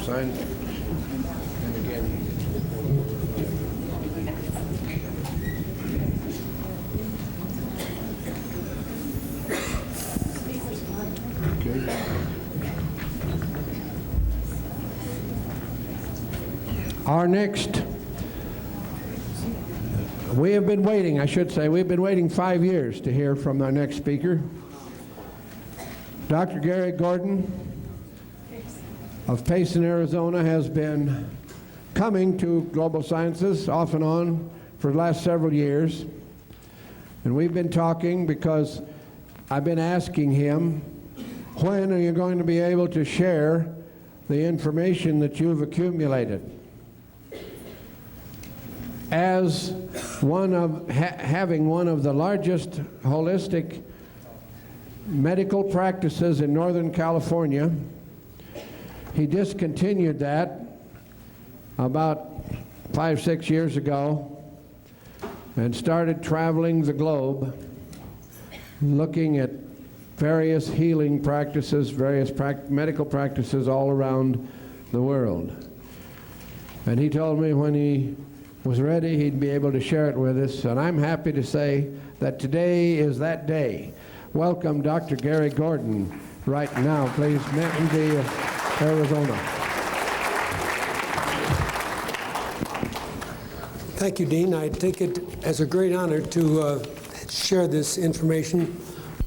sign. And again. Okay. Our next, we have been waiting, I should say, we've been waiting 5 years to hear from our next speaker. Dr. Gary Gordon of Payson, Arizona, has been coming to Global Sciences off and on for the last several years. And we've been talking because I've been asking him, when are you going to be able to share the information that you've accumulated? As one of having one of the largest holistic medical practices in Northern California, he discontinued that about 5 or 6 years ago and started traveling the globe looking at various healing practices, various medical practices all around the world. And he told me when he was ready, he'd be able to share it with us, and I'm happy to say that today is that day. Welcome Dr. Gary Gordon right now, please, Mountain View, Arizona. Thank you, Dean. I take it as a great honor to share this information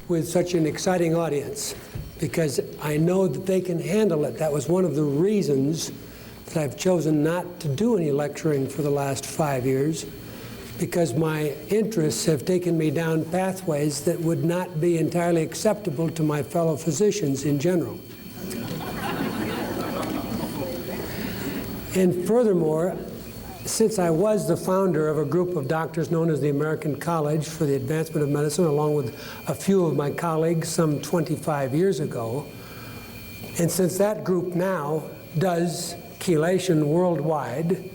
with such an exciting audience, because I know that they can handle it. That was one of the reasons that I've chosen not to do any lecturing for the last 5 years, because my interests have taken me down pathways that would not be entirely acceptable to my fellow physicians in general. And furthermore, since I was the founder of a group of doctors known as the American College for the Advancement of Medicine, along with a few of my colleagues some 25 years ago, and since that group now does chelation worldwide,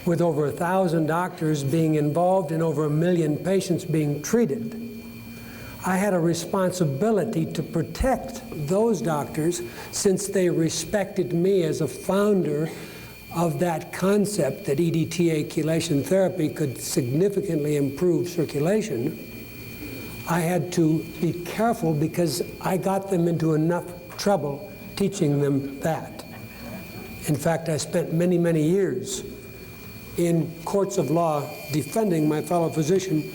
with over 1,000 doctors being involved and over 1 million patients being treated, I had a responsibility to protect those doctors, since they respected me as a founder of that concept that EDTA chelation therapy could significantly improve circulation. I had to be careful because I got them into enough trouble teaching them that. In fact, I spent many, many years in courts of law defending my fellow physician,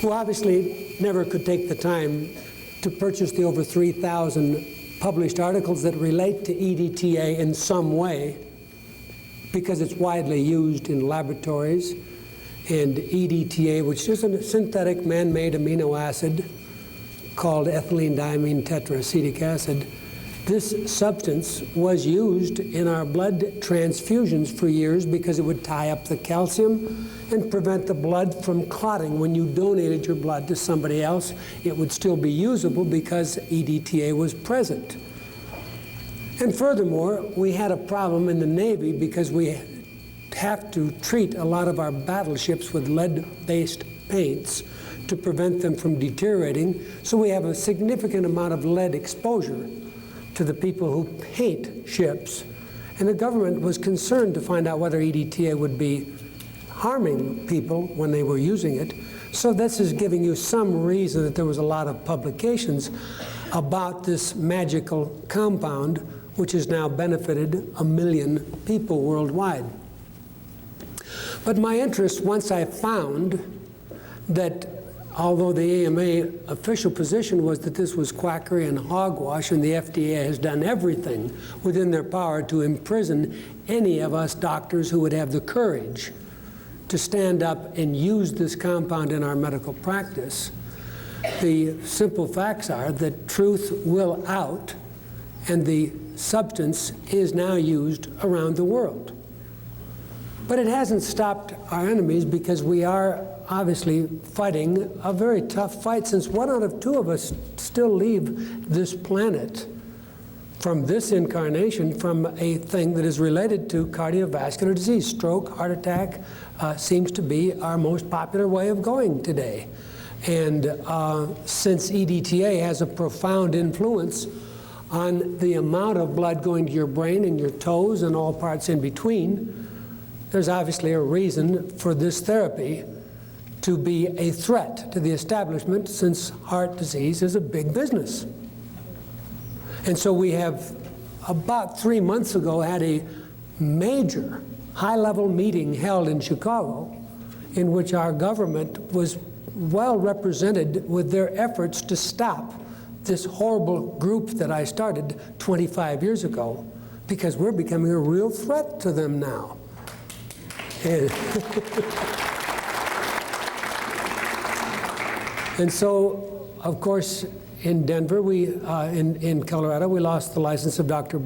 who obviously never could take the time to purchase the over 3,000 published articles that relate to EDTA in some way, because it's widely used in laboratories. And EDTA, which is a synthetic man-made amino acid called ethylene diamine tetraacetic acid, this substance was used in our blood transfusions for years because it would tie up the calcium and prevent the blood from clotting. When you donated your blood to somebody else, it would still be usable because EDTA was present. And furthermore, we had a problem in the Navy because we have to treat a lot of our battleships with lead-based paints to prevent them from deteriorating. So we have a significant amount of lead exposure to the people who paint ships. And the government was concerned to find out whether EDTA would be harming people when they were using it. So this is giving you some reason that there was a lot of publications about this magical compound, which has now benefited 1 million people worldwide. But my interest, once I found that although the AMA official position was that this was quackery and hogwash, and the FDA has done everything within their power to imprison any of us doctors who would have the courage to stand up and use this compound in our medical practice, the simple facts are that truth will out, and the substance is now used around the world. But it hasn't stopped our enemies, because we are obviously fighting a very tough fight, since 1 out of 2 of us still leave this planet from this incarnation from a thing that is related to cardiovascular disease. Stroke, heart attack seems to be our most popular way of going today. And since EDTA has a profound influence on the amount of blood going to your brain and your toes and all parts in between, there's obviously a reason for this therapy to be a threat to the establishment, since heart disease is a big business. And so we have, about 3 months ago, had a major high-level meeting held in Chicago in which our government was well represented with their efforts to stop this horrible group that I started 25 years ago, because we're becoming a real threat to them now. And so, of course, in Denver, in Colorado, we lost the license of Dr.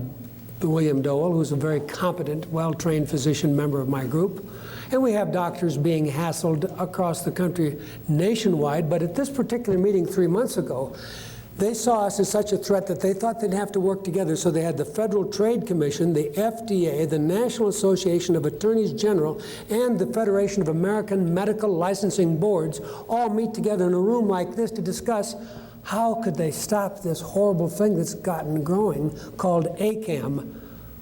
William Dole, who's a very competent, well-trained physician member of my group. And we have doctors being hassled across the country nationwide. But at this particular meeting 3 months ago, they saw us as such a threat that they thought they'd have to work together. So they had the Federal Trade Commission, the FDA, the National Association of Attorneys General, and the Federation of American Medical Licensing Boards all meet together in a room like this to discuss how could they stop this horrible thing that's gotten growing called ACAM,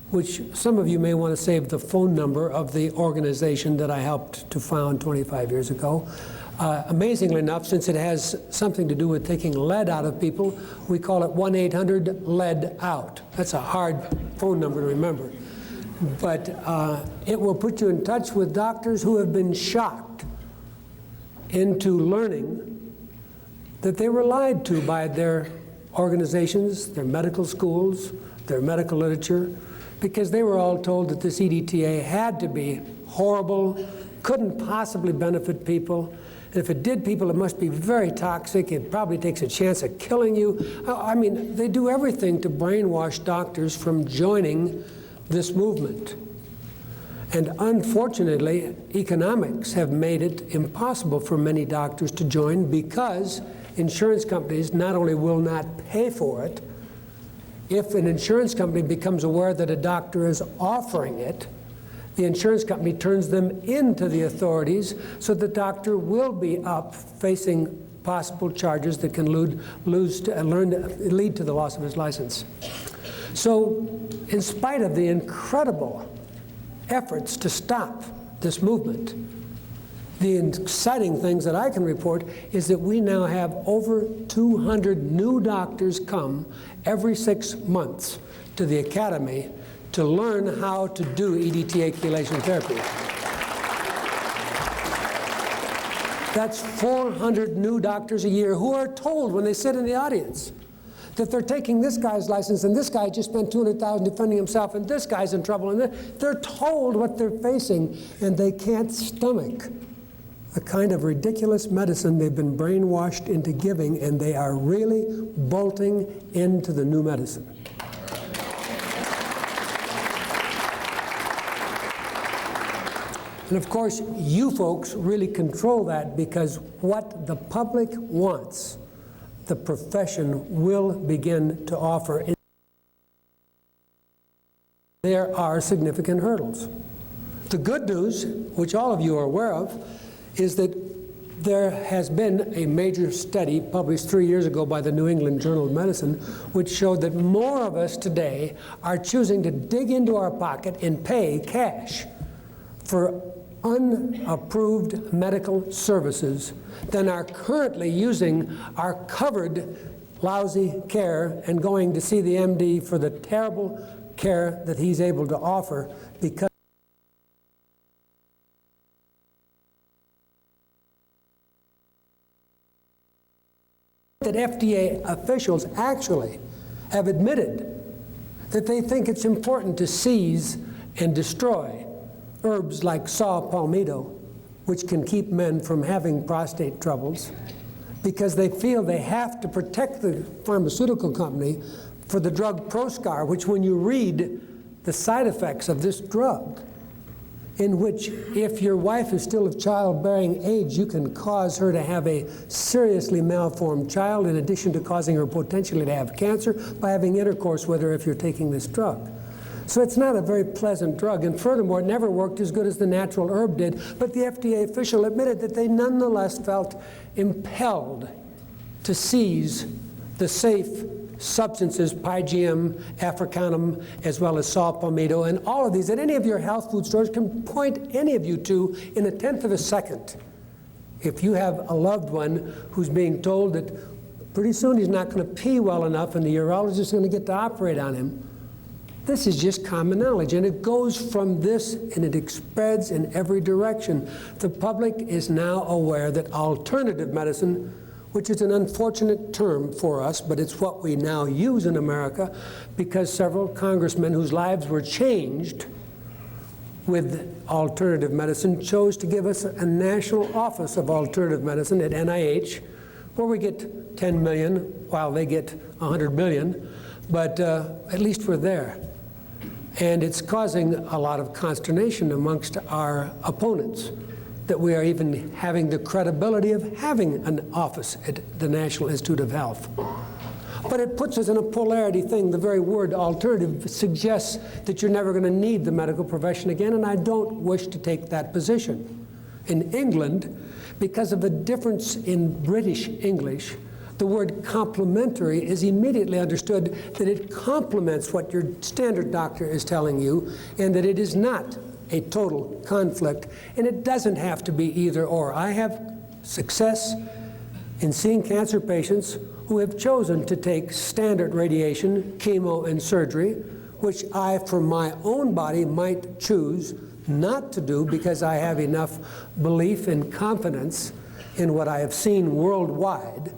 which some of you may want to save the phone number of the organization that I helped to found 25 years ago. Amazingly enough, since it has something to do with taking lead out of people, we call it 1-800-LEAD-OUT. That's a hard phone number to remember. But it will put you in touch with doctors who have been shocked into learning that they were lied to by their organizations, their medical schools, their medical literature, because they were all told that this EDTA had to be horrible, couldn't possibly benefit people. And if it did people, it must be very toxic. It probably takes a chance of killing you. I mean, they do everything to brainwash doctors from joining this movement. And unfortunately, economics have made it impossible for many doctors to join, because insurance companies not only will not pay for it, if an insurance company becomes aware that a doctor is offering it, the insurance company turns them into the authorities, so the doctor will be up facing possible charges that can lead to the loss of his license. So, in spite of the incredible efforts to stop this movement, the exciting things that I can report is that we now have over 200 new doctors come every 6 months to the academy to learn how to do EDTA chelation therapy. That's 400 new doctors a year who are told when they sit in the audience that they're taking this guy's license, and this guy just spent $200,000 defending himself, and this guy's in trouble, and they're told what they're facing, and they can't stomach the kind of ridiculous medicine they've been brainwashed into giving, and they are really bolting into the new medicine. And of course, you folks really control that, because what the public wants, the profession will begin to offer. There are significant hurdles. The good news, which all of you are aware of, is that there has been a major study published 3 years ago by the New England Journal of Medicine, which showed that more of us today are choosing to dig into our pocket and pay cash for unapproved medical services than are currently using our covered lousy care and going to see the MD for the terrible care that he's able to offer, because that FDA officials actually have admitted that they think it's important to seize and destroy herbs like saw palmetto, which can keep men from having prostate troubles, because they feel they have to protect the pharmaceutical company for the drug Proscar, which, when you read the side effects of this drug, in which if your wife is still of childbearing age, you can cause her to have a seriously malformed child, in addition to causing her potentially to have cancer by having intercourse with her if you're taking this drug. So it's not a very pleasant drug, and furthermore, it never worked as good as the natural herb did, but the FDA official admitted that they nonetheless felt impelled to seize the safe substances, PyGM, Africanum, as well as saw palmetto, and all of these that any of your health food stores can point any of you to in a tenth of a second. If you have a loved one who's being told that pretty soon he's not going to pee well enough and the urologist is going to get to operate on him, this is just common knowledge, and it goes from this and it spreads in every direction. The public is now aware that alternative medicine, which is an unfortunate term for us, but it's what we now use in America because several congressmen whose lives were changed with alternative medicine chose to give us a national office of alternative medicine at NIH, where we get 10 million while they get 100 billion, but at least we're there. And it's causing a lot of consternation amongst our opponents that we are even having the credibility of having an office at the National Institute of Health. But it puts us in a polarity thing. The very word alternative suggests that you're never going to need the medical profession again, and I don't wish to take that position. In England, because of the difference in British English, the word complementary is immediately understood that it complements what your standard doctor is telling you, and that it is not a total conflict, and it doesn't have to be either or. I have success in seeing cancer patients who have chosen to take standard radiation, chemo, and surgery, which I, for my own body, might choose not to do because I have enough belief and confidence in what I have seen worldwide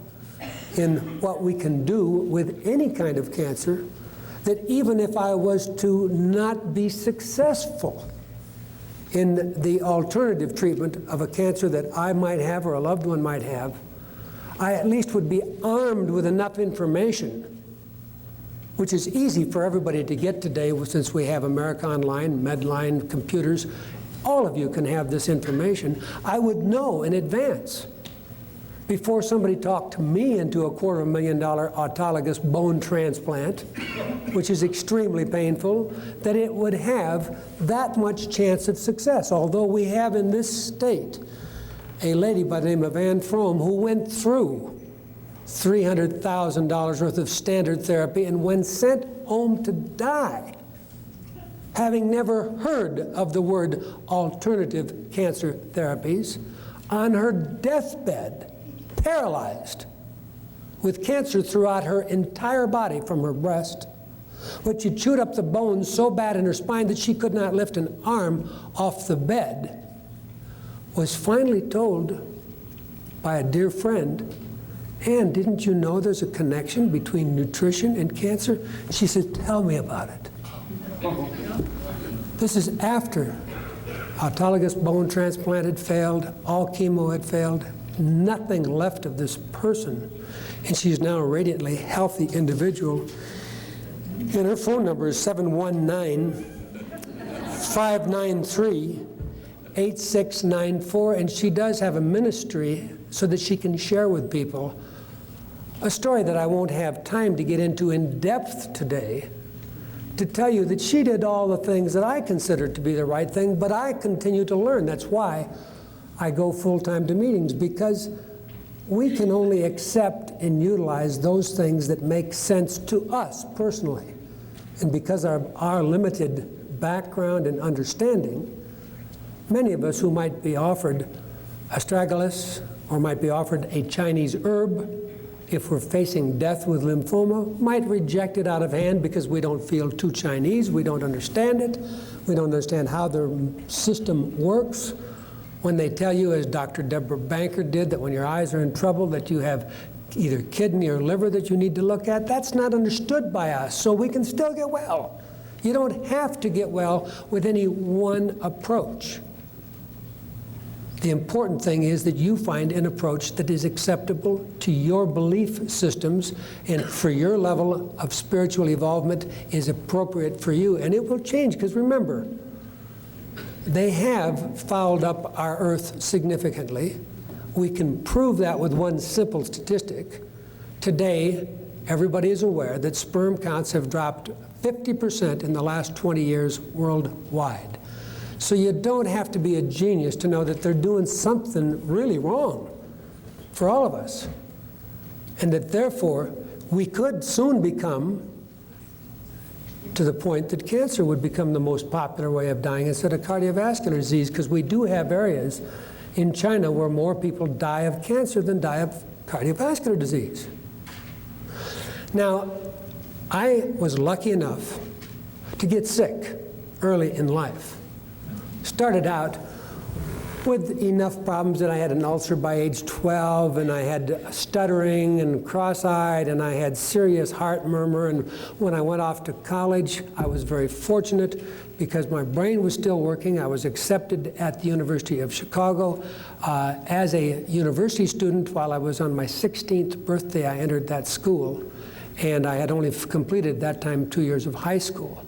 in what we can do with any kind of cancer, that even if I was to not be successful in the alternative treatment of a cancer that I might have or a loved one might have, I at least would be armed with enough information, which is easy for everybody to get today since we have America Online, Medline, computers. All of you can have this information. I would know in advance, before somebody talked me into a $250,000 autologous bone transplant, which is extremely painful, that it would have that much chance of success. Although we have in this state a lady by the name of Ann Frome who went through $300,000 worth of standard therapy and when sent home to die, having never heard of the word alternative cancer therapies, on her deathbed, paralyzed, with cancer throughout her entire body from her breast, which had chewed up the bones so bad in her spine that she could not lift an arm off the bed, was finally told by a dear friend, "Ann, didn't you know there's a connection between nutrition and cancer?" She said, "Tell me about it." This is after autologous bone transplant had failed, all chemo had failed, nothing left of this person, and she's now a radiantly healthy individual. And her phone number is 719-593-8694, and she does have a ministry so that she can share with people a story that I won't have time to get into in depth today, to tell you that she did all the things that I considered to be the right thing, but I continue to learn. That's why I go full-time to meetings, because we can only accept and utilize those things that make sense to us personally. And because of our limited background and understanding, many of us who might be offered astragalus or might be offered a Chinese herb, if we're facing death with lymphoma, might reject it out of hand because we don't feel too Chinese, we don't understand it, we don't understand how the system works. When they tell you, as Dr. Deborah Banker did, that when your eyes are in trouble that you have either kidney or liver that you need to look at, that's not understood by us, so we can still get well. You don't have to get well with any one approach. The important thing is that you find an approach that is acceptable to your belief systems and for your level of spiritual involvement is appropriate for you, and it will change, because remember, they have fouled up our earth significantly. We can prove that with one simple statistic. Today, everybody is aware that sperm counts have dropped 50% in the last 20 years worldwide. So you don't have to be a genius to know that they're doing something really wrong for all of us. And that therefore, we could soon become to the point that cancer would become the most popular way of dying instead of cardiovascular disease, because we do have areas in China where more people die of cancer than die of cardiovascular disease. Now, I was lucky enough to get sick early in life. Started out with enough problems that I had an ulcer by age 12, and I had stuttering and cross-eyed, and I had serious heart murmur. And when I went off to college, I was very fortunate because my brain was still working. I was accepted at the University of Chicago. As a university student, while I was on my 16th birthday, I entered that school, and I had only completed that time 2 years of high school.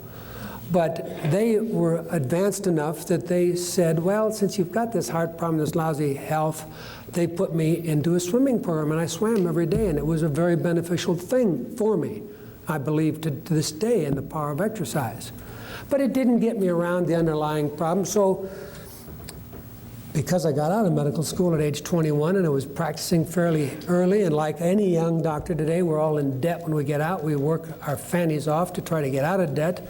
But they were advanced enough that they said, well, since you've got this heart problem, this lousy health, they put me into a swimming program, and I swam every day, and it was a very beneficial thing for me, I believe, to this day, in the power of exercise. But it didn't get me around the underlying problem. So because I got out of medical school at age 21 and I was practicing fairly early, and like any young doctor today, we're all in debt when we get out. We work our fannies off to try to get out of debt.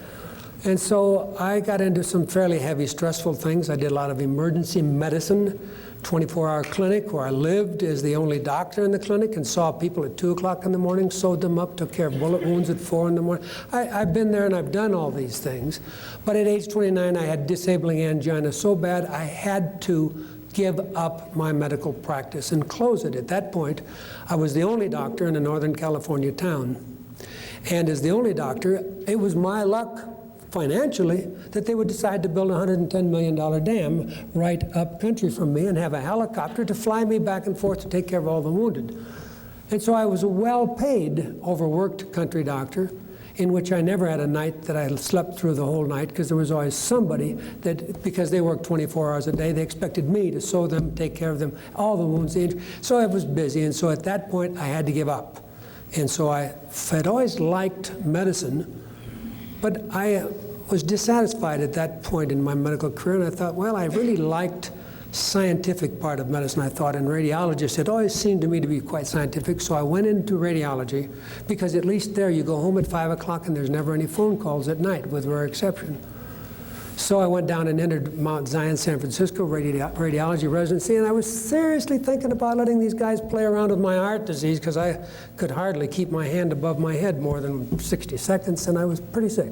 And so I got into some fairly heavy, stressful things. I did a lot of emergency medicine, 24-hour clinic where I lived as the only doctor in the clinic and saw people at 2 o'clock in the morning, sewed them up, took care of bullet wounds at 4 in the morning. I've been there and I've done all these things. But at age 29, I had disabling angina so bad I had to give up my medical practice and close it. At that point, I was the only doctor in a Northern California town. And as the only doctor, it was my luck financially that they would decide to build a $110 million dam right up country from me and have a helicopter to fly me back and forth to take care of all the wounded. And so I was a well-paid, overworked country doctor in which I never had a night that I slept through the whole night, because there was always somebody that, because they worked 24 hours a day, they expected me to sew them, take care of them, all the wounds. So I was busy, and so at that point I had to give up. And so I had always liked medicine, but I was dissatisfied at that point in my medical career, and I thought, well, I really liked scientific part of medicine, I thought, and radiologists. It always seemed to me to be quite scientific, so I went into radiology, because at least there you go home at 5 o'clock and there's never any phone calls at night, with rare exception. So I went down and entered Mount Zion, San Francisco, radiology residency, and I was seriously thinking about letting these guys play around with my heart disease, because I could hardly keep my hand above my head more than 60 seconds, and I was pretty sick.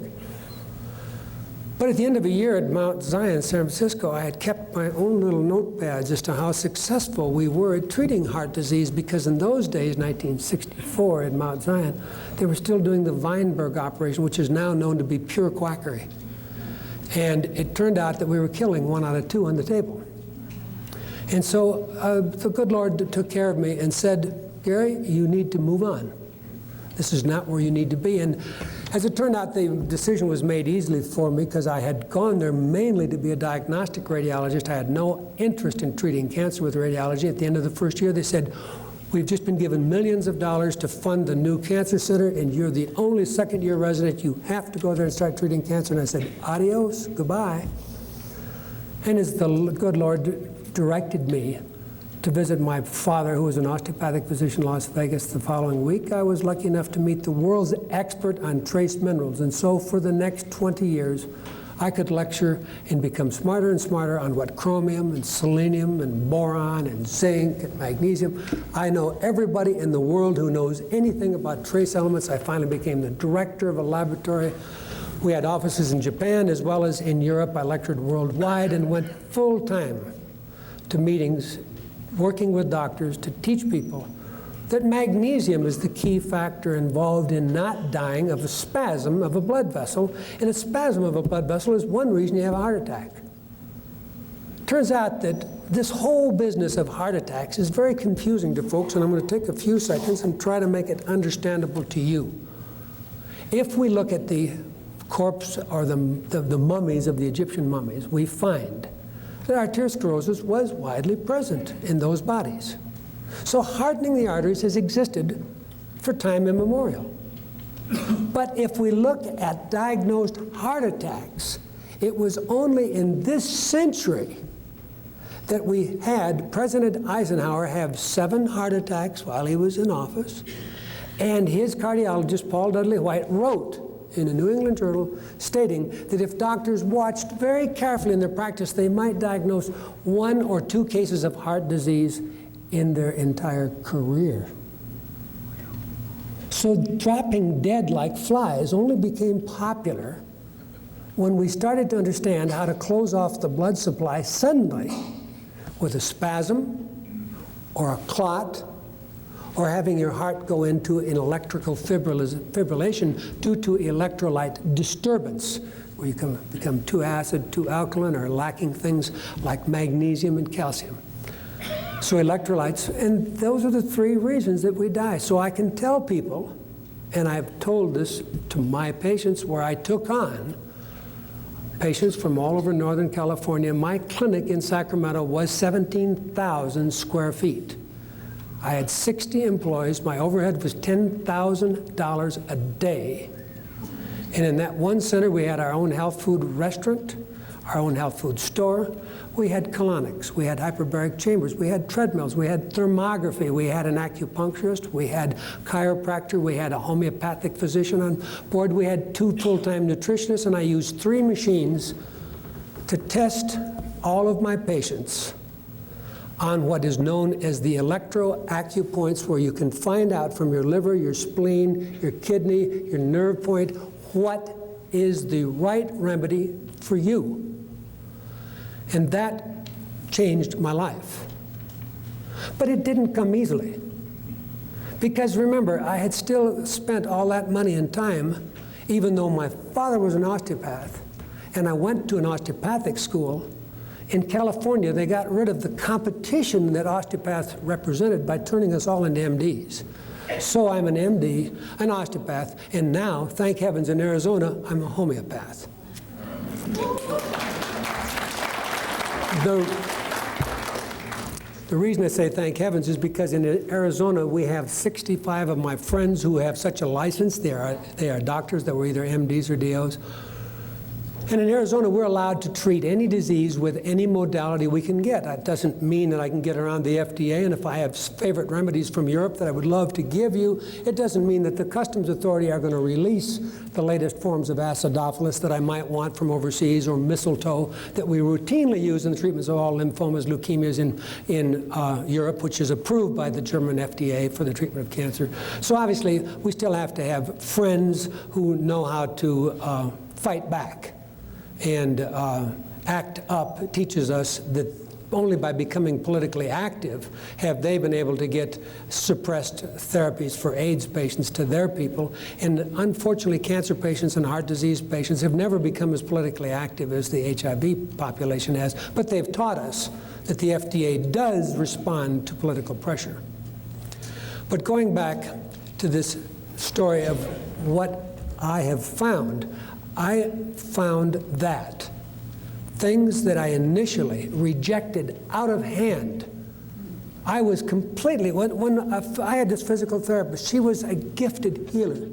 But at the end of a year at Mount Zion, San Francisco, I had kept my own little notepads as to how successful we were at treating heart disease, because in those days, 1964 at Mount Zion, they were still doing the Weinberg operation, which is now known to be pure quackery. And it turned out that we were killing 1 out of 2 on the table. And so the good Lord took care of me and said, Gary, you need to move on. This is not where you need to be. And as it turned out, the decision was made easily for me, because I had gone there mainly to be a diagnostic radiologist. I had no interest in treating cancer with radiology. At the end of the first year, they said, we've just been given millions of dollars to fund the new cancer center, and you're the only second-year resident. You have to go there and start treating cancer. And I said, adios, goodbye. And as the good Lord directed me to visit my father, who was an osteopathic physician in Las Vegas, the following week, I was lucky enough to meet the world's expert on trace minerals. And so for the next 20 years, I could lecture and become smarter and smarter on what chromium and selenium and boron and zinc and magnesium. I know everybody in the world who knows anything about trace elements. I finally became the director of a laboratory. We had offices in Japan as well as in Europe. I lectured worldwide and went full-time to meetings, working with doctors to teach people that magnesium is the key factor involved in not dying of a spasm of a blood vessel. And a spasm of a blood vessel is one reason you have a heart attack. Turns out that this whole business of heart attacks is very confusing to folks, and I'm going to take a few seconds and try to make it understandable to you. If we look at the corpse or the mummies of the Egyptian mummies, we find that arteriosclerosis was widely present in those bodies. So hardening the arteries has existed for time immemorial. But if we look at diagnosed heart attacks, it was only in this century that we had President Eisenhower have 7 heart attacks while he was in office, And his cardiologist, Paul Dudley White, wrote in a New England Journal stating that if doctors watched very carefully in their practice, they might diagnose 1 or 2 cases of heart disease in their entire career. So dropping dead like flies only became popular when we started to understand how to close off the blood supply suddenly with a spasm or a clot or having your heart go into an electrical fibrillation due to electrolyte disturbance, where you can become too acid, too alkaline, or lacking things like magnesium and calcium. So electrolytes, and those are the 3 reasons that we die. So I can tell people, and I've told this to my patients where I took on patients from all over Northern California. My clinic in Sacramento was 17,000 square feet. I had 60 employees. My overhead was $10,000 a day. And in that one center, we had our own health food restaurant, our own health food store. We had colonics, we had hyperbaric chambers, we had treadmills, we had thermography, we had an acupuncturist, we had chiropractor, we had a homeopathic physician on board, we had 2 full-time nutritionists, and I used 3 machines to test all of my patients on what is known as the electroacupoints, where you can find out from your liver, your spleen, your kidney, your nerve point, what is the right remedy for you. And that changed my life. But it didn't come easily. Because remember, I had still spent all that money and time, even though my father was an osteopath, and I went to an osteopathic school. In California, they got rid of the competition that osteopaths represented by turning us all into MDs. So I'm an MD, an osteopath, and now, thank heavens, in Arizona, I'm a homeopath. The reason I say thank heavens is because in Arizona, we have 65 of my friends who have such a license. They are doctors that were either MDs or DOs. And in Arizona, we're allowed to treat any disease with any modality we can get. That doesn't mean that I can get around the FDA, and if I have favorite remedies from Europe that I would love to give you, it doesn't mean that the Customs Authority are going to release the latest forms of acidophilus that I might want from overseas, or mistletoe that we routinely use in the treatments of all lymphomas, leukemias in Europe, which is approved by the German FDA for the treatment of cancer. So obviously, we still have to have friends who know how to fight back. And ACT UP teaches us that only by becoming politically active have they been able to get suppressed therapies for AIDS patients to their people. And unfortunately, cancer patients and heart disease patients have never become as politically active as the HIV population has. But they've taught us that the FDA does respond to political pressure. But going back to this story of what I have found, I found that things that I initially rejected out of hand, I was completely, when I had this physical therapist, she was a gifted healer.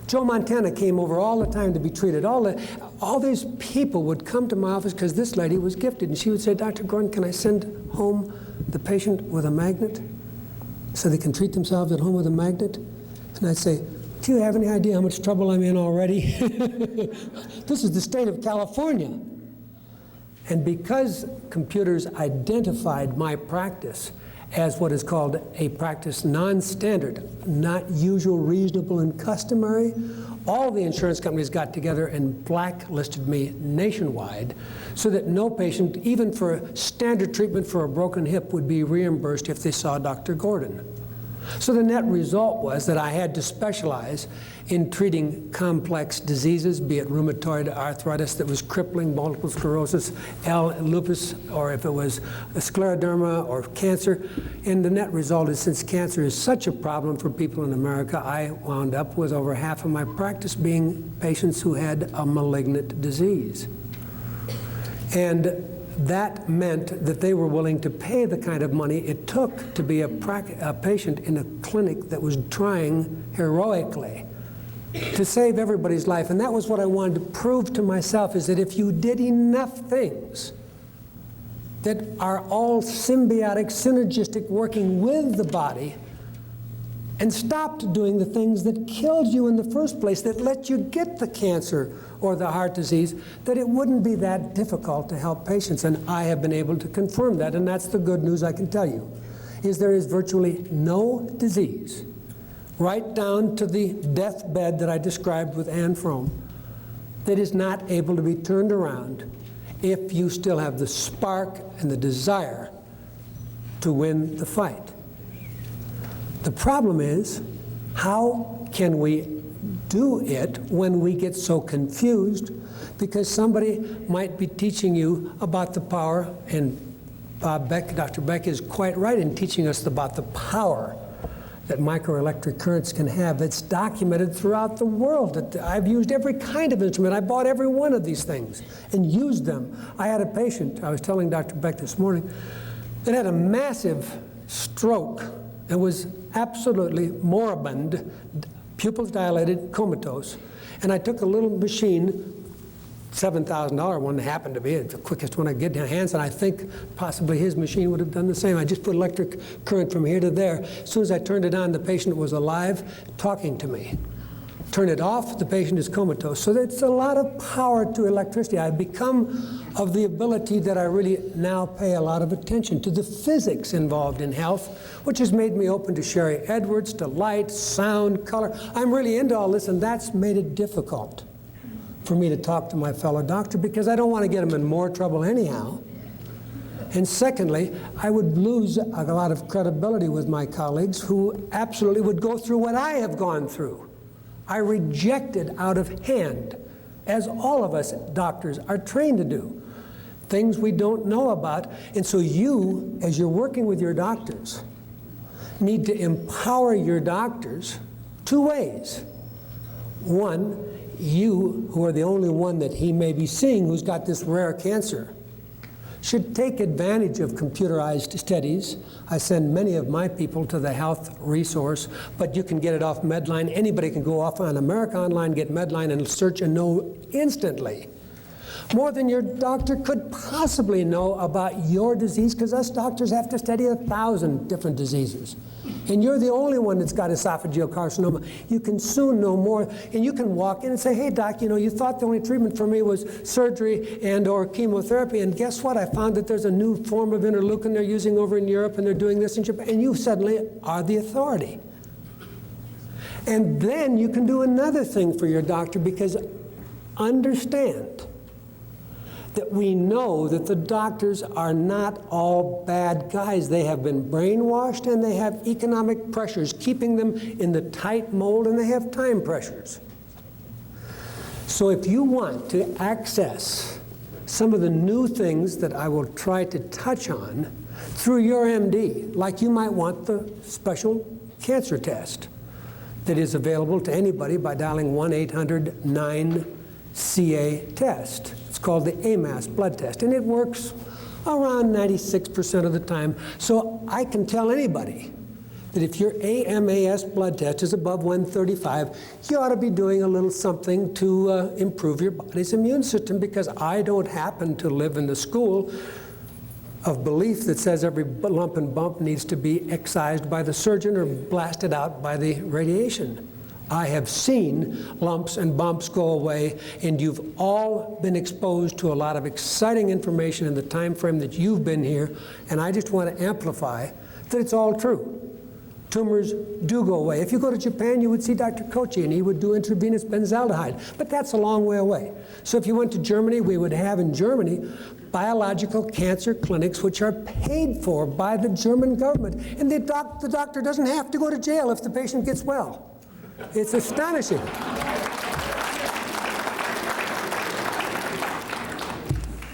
Joe Montana came over all the time to be treated. All these people would come to my office because this lady was gifted, and she would say, Dr. Gordon, can I send home the patient with a magnet so they can treat themselves at home with a magnet? And I'd say, do you have any idea how much trouble I'm in already? This is the state of California. And because computers identified my practice as what is called a practice non-standard, not usual, reasonable, and customary, all the insurance companies got together and blacklisted me nationwide so that no patient, even for standard treatment for a broken hip, would be reimbursed if they saw Dr. Gordon. So the net result was that I had to specialize in treating complex diseases, be it rheumatoid arthritis that was crippling, multiple sclerosis, lupus, or if it was scleroderma or cancer. And the net result is, since cancer is such a problem for people in America, I wound up with over half of my practice being patients who had a malignant disease. And that meant that they were willing to pay the kind of money it took to be a patient in a clinic that was trying heroically to save everybody's life. And that was what I wanted to prove to myself, is that if you did enough things that are all symbiotic, synergistic, working with the body, and stopped doing the things that killed you in the first place, that let you get the cancer or the heart disease, that it wouldn't be that difficult to help patients. And I have been able to confirm that, and that's the good news I can tell you, is there is virtually no disease, right down to the deathbed that I described with Anne Fromm, that is not able to be turned around if you still have the spark and the desire to win the fight. The problem is, how can we do it when we get so confused? Because somebody might be teaching you about the power, and Bob Beck, Dr. Beck is quite right in teaching us about the power that microelectric currents can have. It's documented throughout the world. I've used every kind of instrument. I bought every one of these things and used them. I had a patient, I was telling Dr. Beck this morning, that had a massive stroke and was absolutely moribund, pupils dilated, comatose. And I took a little machine, $7,000 one happened to be the quickest one I get in my hands, and I think possibly his machine would have done the same. I just put electric current from here to there. As soon as I turned it on, the patient was alive, talking to me. Turn it off, the patient is comatose. So there's a lot of power to electricity. I've become of the ability that I really now pay a lot of attention to the physics involved in health, which has made me open to Sherry Edwards, to light, sound, color. I'm really into all this, and that's made it difficult for me to talk to my fellow doctor, because I don't want to get them in more trouble anyhow. And secondly, I would lose a lot of credibility with my colleagues who absolutely would go through what I have gone through. I rejected out of hand, as all of us doctors are trained to do, things we don't know about. And so you, as you're working with your doctors, need to empower your doctors two ways. One, you, who are the only one that he may be seeing who's got this rare cancer, should take advantage of computerized studies. I send many of my people to the health resource, but you can get it off Medline. Anybody can go off on America Online, get Medline, and search and know instantly more than your doctor could possibly know about your disease, because us doctors have to study 1,000 different diseases. And you're the only one that's got esophageal carcinoma. You can soon know more, and you can walk in and say, hey, doc, you know, you thought the only treatment for me was surgery and or chemotherapy, and guess what? I found that there's a new form of interleukin they're using over in Europe, and they're doing this in Japan, and you suddenly are the authority. And then you can do another thing for your doctor, because understand that we know that the doctors are not all bad guys. They have been brainwashed, and they have economic pressures keeping them in the tight mold, and they have time pressures. So if you want to access some of the new things that I will try to touch on through your MD, like you might want the special cancer test that is available to anybody by dialing 1-800-9CA-TEST. It's called the AMAS blood test, and it works around 96% of the time. So I can tell anybody that if your AMAS blood test is above 135, you ought to be doing a little something to improve your body's immune system, because I don't happen to live in the school of belief that says every lump and bump needs to be excised by the surgeon or blasted out by the radiation. I have seen lumps and bumps go away, and you've all been exposed to a lot of exciting information in the time frame that you've been here, and I just want to amplify that it's all true. Tumors do go away. If you go to Japan, you would see Dr. Kochi, and he would do intravenous benzaldehyde, but that's a long way away. So if you went to Germany, we would have in Germany biological cancer clinics which are paid for by the German government, and the doctor doesn't have to go to jail if the patient gets well. It's astonishing.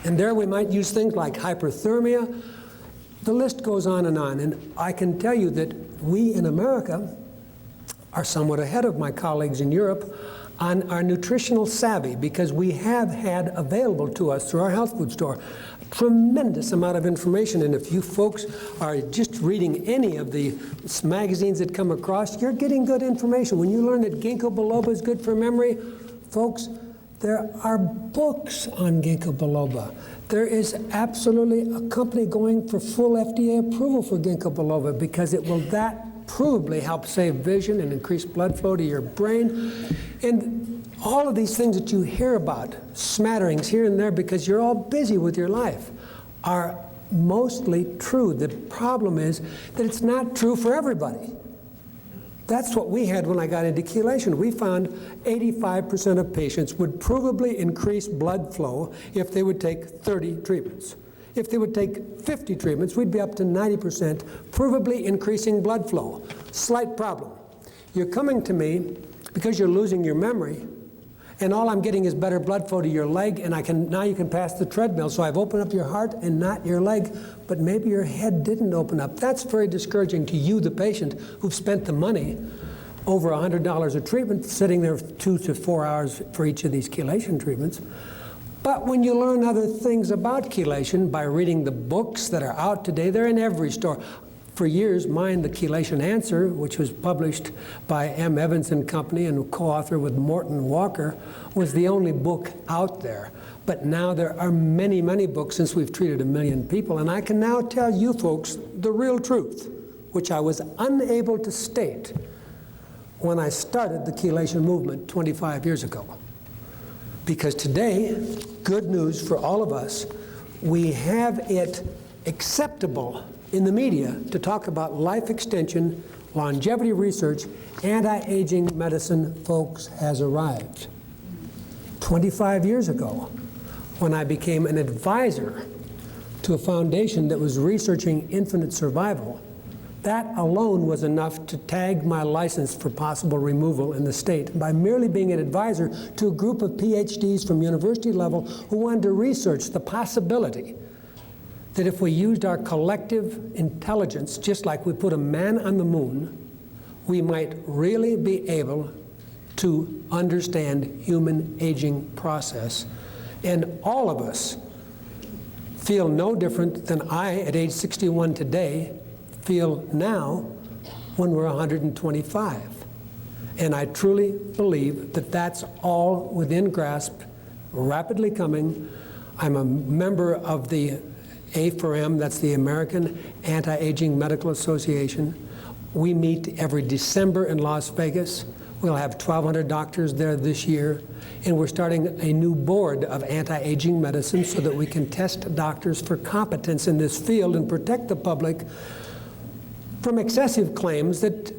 And there we might use things like hyperthermia. The list goes on, and I can tell you that we in America are somewhat ahead of my colleagues in Europe on our nutritional savvy, because we have had available to us through our health food store a tremendous amount of information. And if you folks are just reading any of the magazines that come across, you're getting good information. When you learn that ginkgo biloba is good for memory, folks, there are books on ginkgo biloba. There is absolutely a company going for full FDA approval for ginkgo biloba, because it will that provably help save vision and increase blood flow to your brain. And all of these things that you hear about, smatterings here and there because you're all busy with your life, are mostly true. The problem is that it's not true for everybody. That's what we had when I got into chelation. We found 85% of patients would provably increase blood flow if they would take 30 treatments. If they would take 50 treatments, we'd be up to 90% provably increasing blood flow. Slight problem. You're coming to me because you're losing your memory, and all I'm getting is better blood flow to your leg, and now you can pass the treadmill. So I've opened up your heart and not your leg, but maybe your head didn't open up. That's very discouraging to you, the patient, who've spent the money, over $100 a treatment, sitting there 2 to 4 hours for each of these chelation treatments. But when you learn other things about chelation by reading the books that are out today, they're in every store. For years, mine, The Chelation Answer, which was published by M. Evans and Company and co-authored with Morton Walker, was the only book out there. But now there are many, many books since we've treated 1 million people. And I can now tell you folks the real truth, which I was unable to state when I started the chelation movement 25 years ago. Because today, good news for all of us, we have it acceptable in the media to talk about life extension, longevity research, anti-aging medicine, folks, has arrived. 25 years ago, when I became an advisor to a foundation that was researching infinite survival, that alone was enough to tag my license for possible removal in the state by merely being an advisor to a group of PhDs from university level who wanted to research the possibility that if we used our collective intelligence, just like we put a man on the moon, we might really be able to understand human aging process. And all of us feel no different than I, at age 61 today, feel now when we're 125. And I truly believe that that's all within grasp, rapidly coming. I'm a member of the A4M, that's the American Anti-Aging Medical Association. We meet every December in Las Vegas. We'll have 1,200 doctors there this year. And we're starting a new board of anti-aging medicine so that we can test doctors for competence in this field and protect the public from excessive claims that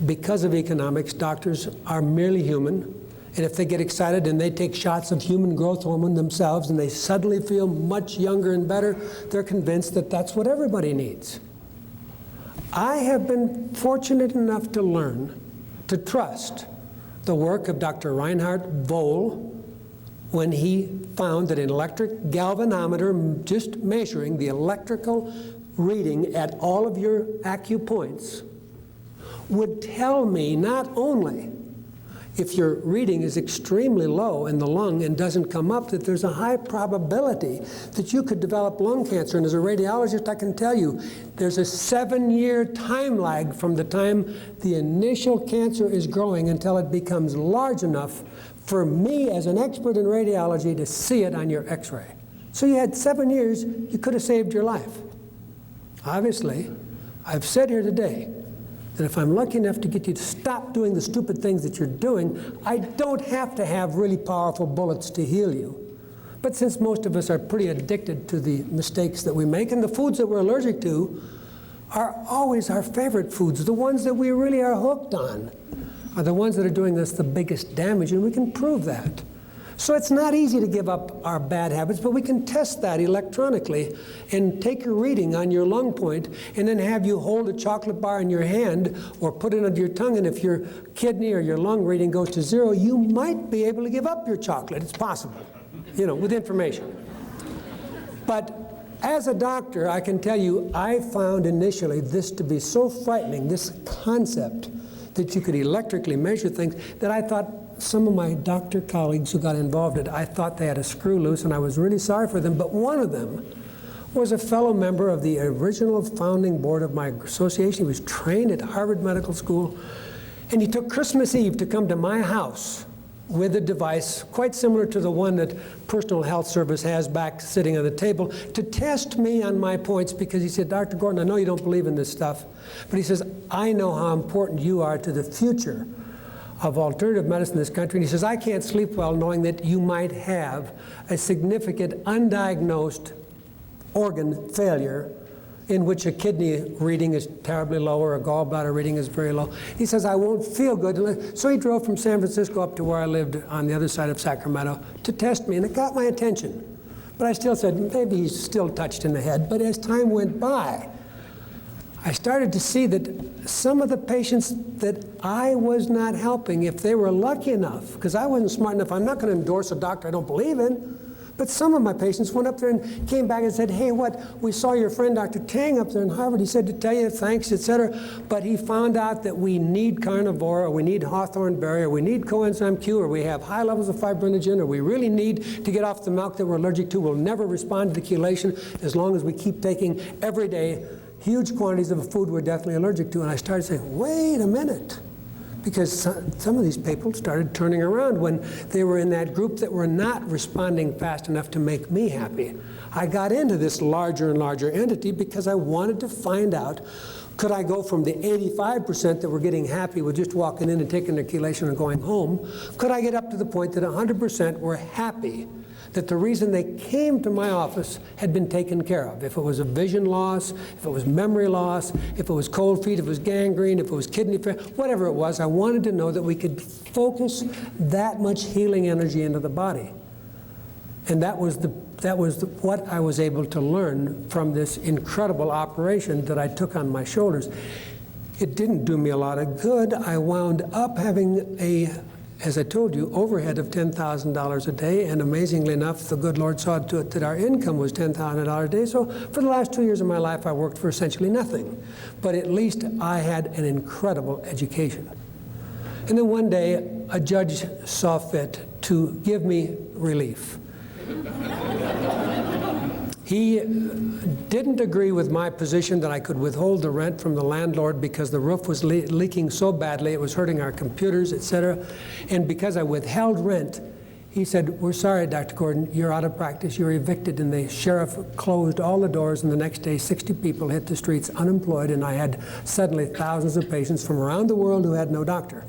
because of economics, doctors are merely human. And if they get excited and they take shots of human growth hormone themselves and they suddenly feel much younger and better, they're convinced that that's what everybody needs. I have been fortunate enough to learn to trust the work of Dr. Reinhard Voll when he found that an electric galvanometer, just measuring the electrical reading at all of your acupoints, would tell me not only if your reading is extremely low in the lung and doesn't come up, that there's a high probability that you could develop lung cancer. And as a radiologist, I can tell you, there's a 7-year time lag from the time the initial cancer is growing until it becomes large enough for me as an expert in radiology to see it on your x-ray. So you had 7 years, you could have saved your life. Obviously, I've said here today, that if I'm lucky enough to get you to stop doing the stupid things that you're doing, I don't have to have really powerful bullets to heal you. But since most of us are pretty addicted to the mistakes that we make, and the foods that we're allergic to are always our favorite foods, the ones that we really are hooked on are the ones that are doing us the biggest damage, and we can prove that. So it's not easy to give up our bad habits, but we can test that electronically and take a reading on your lung point and then have you hold a chocolate bar in your hand or put it under your tongue, and if your kidney or your lung reading goes to 0, you might be able to give up your chocolate. It's possible, you know, with information. But as a doctor, I can tell you, I found initially this to be so frightening, this concept that you could electrically measure things, that I thought some of my doctor colleagues who got involved in it, I thought they had a screw loose, and I was really sorry for them. But one of them was a fellow member of the original founding board of my association. He was trained at Harvard Medical School, and he took Christmas Eve to come to my house with a device quite similar to the one that Personal Health Service has back sitting on the table to test me on my points, because he said, Dr. Gordon, I know you don't believe in this stuff, but he says, I know how important you are to the future of alternative medicine in this country. And he says, I can't sleep well knowing that you might have a significant undiagnosed organ failure in which a kidney reading is terribly low or a gallbladder reading is very low. He says, I won't feel good. So he drove from San Francisco up to where I lived on the other side of Sacramento to test me, and it got my attention. But I still said, maybe he's still touched in the head. But as time went by, I started to see that some of the patients that I was not helping, if they were lucky enough, because I wasn't smart enough, I'm not going to endorse a doctor I don't believe in, but some of my patients went up there and came back and said, hey, we saw your friend Dr. Tang up there in Harvard. He said to tell you thanks, et cetera. But he found out that we need carnivore, or we need hawthorn berry, or we need coenzyme Q, or we have high levels of fibrinogen, or we really need to get off the milk that we're allergic to. We'll never respond to the chelation as long as we keep taking every day huge quantities of a food we're deathly allergic to. And I started saying, wait a minute. Because some of these people started turning around when they were in that group that were not responding fast enough to make me happy. I got into this larger and larger entity because I wanted to find out, could I go from the 85% that were getting happy with just walking in and taking their chelation and going home, could I get up to the point that 100% were happy that the reason they came to my office had been taken care of? If it was a vision loss, if it was memory loss, if it was cold feet, if it was gangrene, if it was kidney failure, whatever it was, I wanted to know that we could focus that much healing energy into the body. And that was what I was able to learn from this incredible operation that I took on my shoulders. It didn't do me a lot of good. I wound up having as I told you, overhead of $10,000 a day, and amazingly enough, the good Lord saw to it that our income was $10,000 a day. So for the last 2 years of my life, I worked for essentially nothing. But at least I had an incredible education. And then one day, a judge saw fit to give me relief. He didn't agree with my position that I could withhold the rent from the landlord because the roof was leaking so badly, it was hurting our computers, et cetera. And because I withheld rent, he said, we're sorry, Dr. Gordon, you're out of practice, you're evicted. And the sheriff closed all the doors, and the next day 60 people hit the streets unemployed, and I had suddenly thousands of patients from around the world who had no doctor.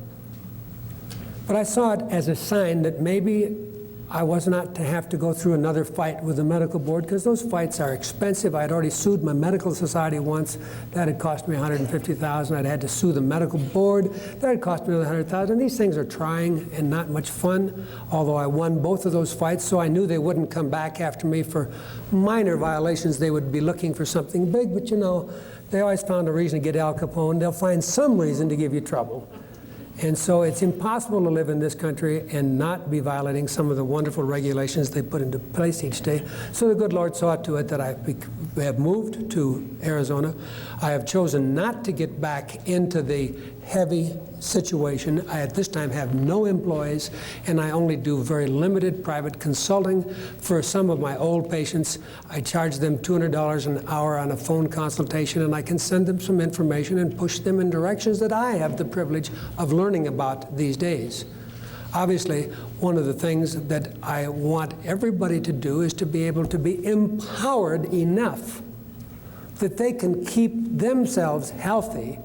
But I saw it as a sign that maybe I was not to have to go through another fight with the medical board, because those fights are expensive. I had already sued my medical society once. That had cost me $150,000. I'd had to sue the medical board. That had cost me another $100,000. These things are trying and not much fun, although I won both of those fights, so I knew they wouldn't come back after me for minor violations. They would be looking for something big, but you know, they always found a reason to get Al Capone. They'll find some reason to give you trouble. And so it's impossible to live in this country and not be violating some of the wonderful regulations they put into place each day. So the good Lord saw to it that I have moved to Arizona. I have chosen not to get back into the heavy situation. I at this time have no employees, and I only do very limited private consulting for some of my old patients. I charge them $200 an hour on a phone consultation, and I can send them some information and push them in directions that I have the privilege of learning about these days. Obviously, one of the things that I want everybody to do is to be able to be empowered enough that they can keep themselves healthy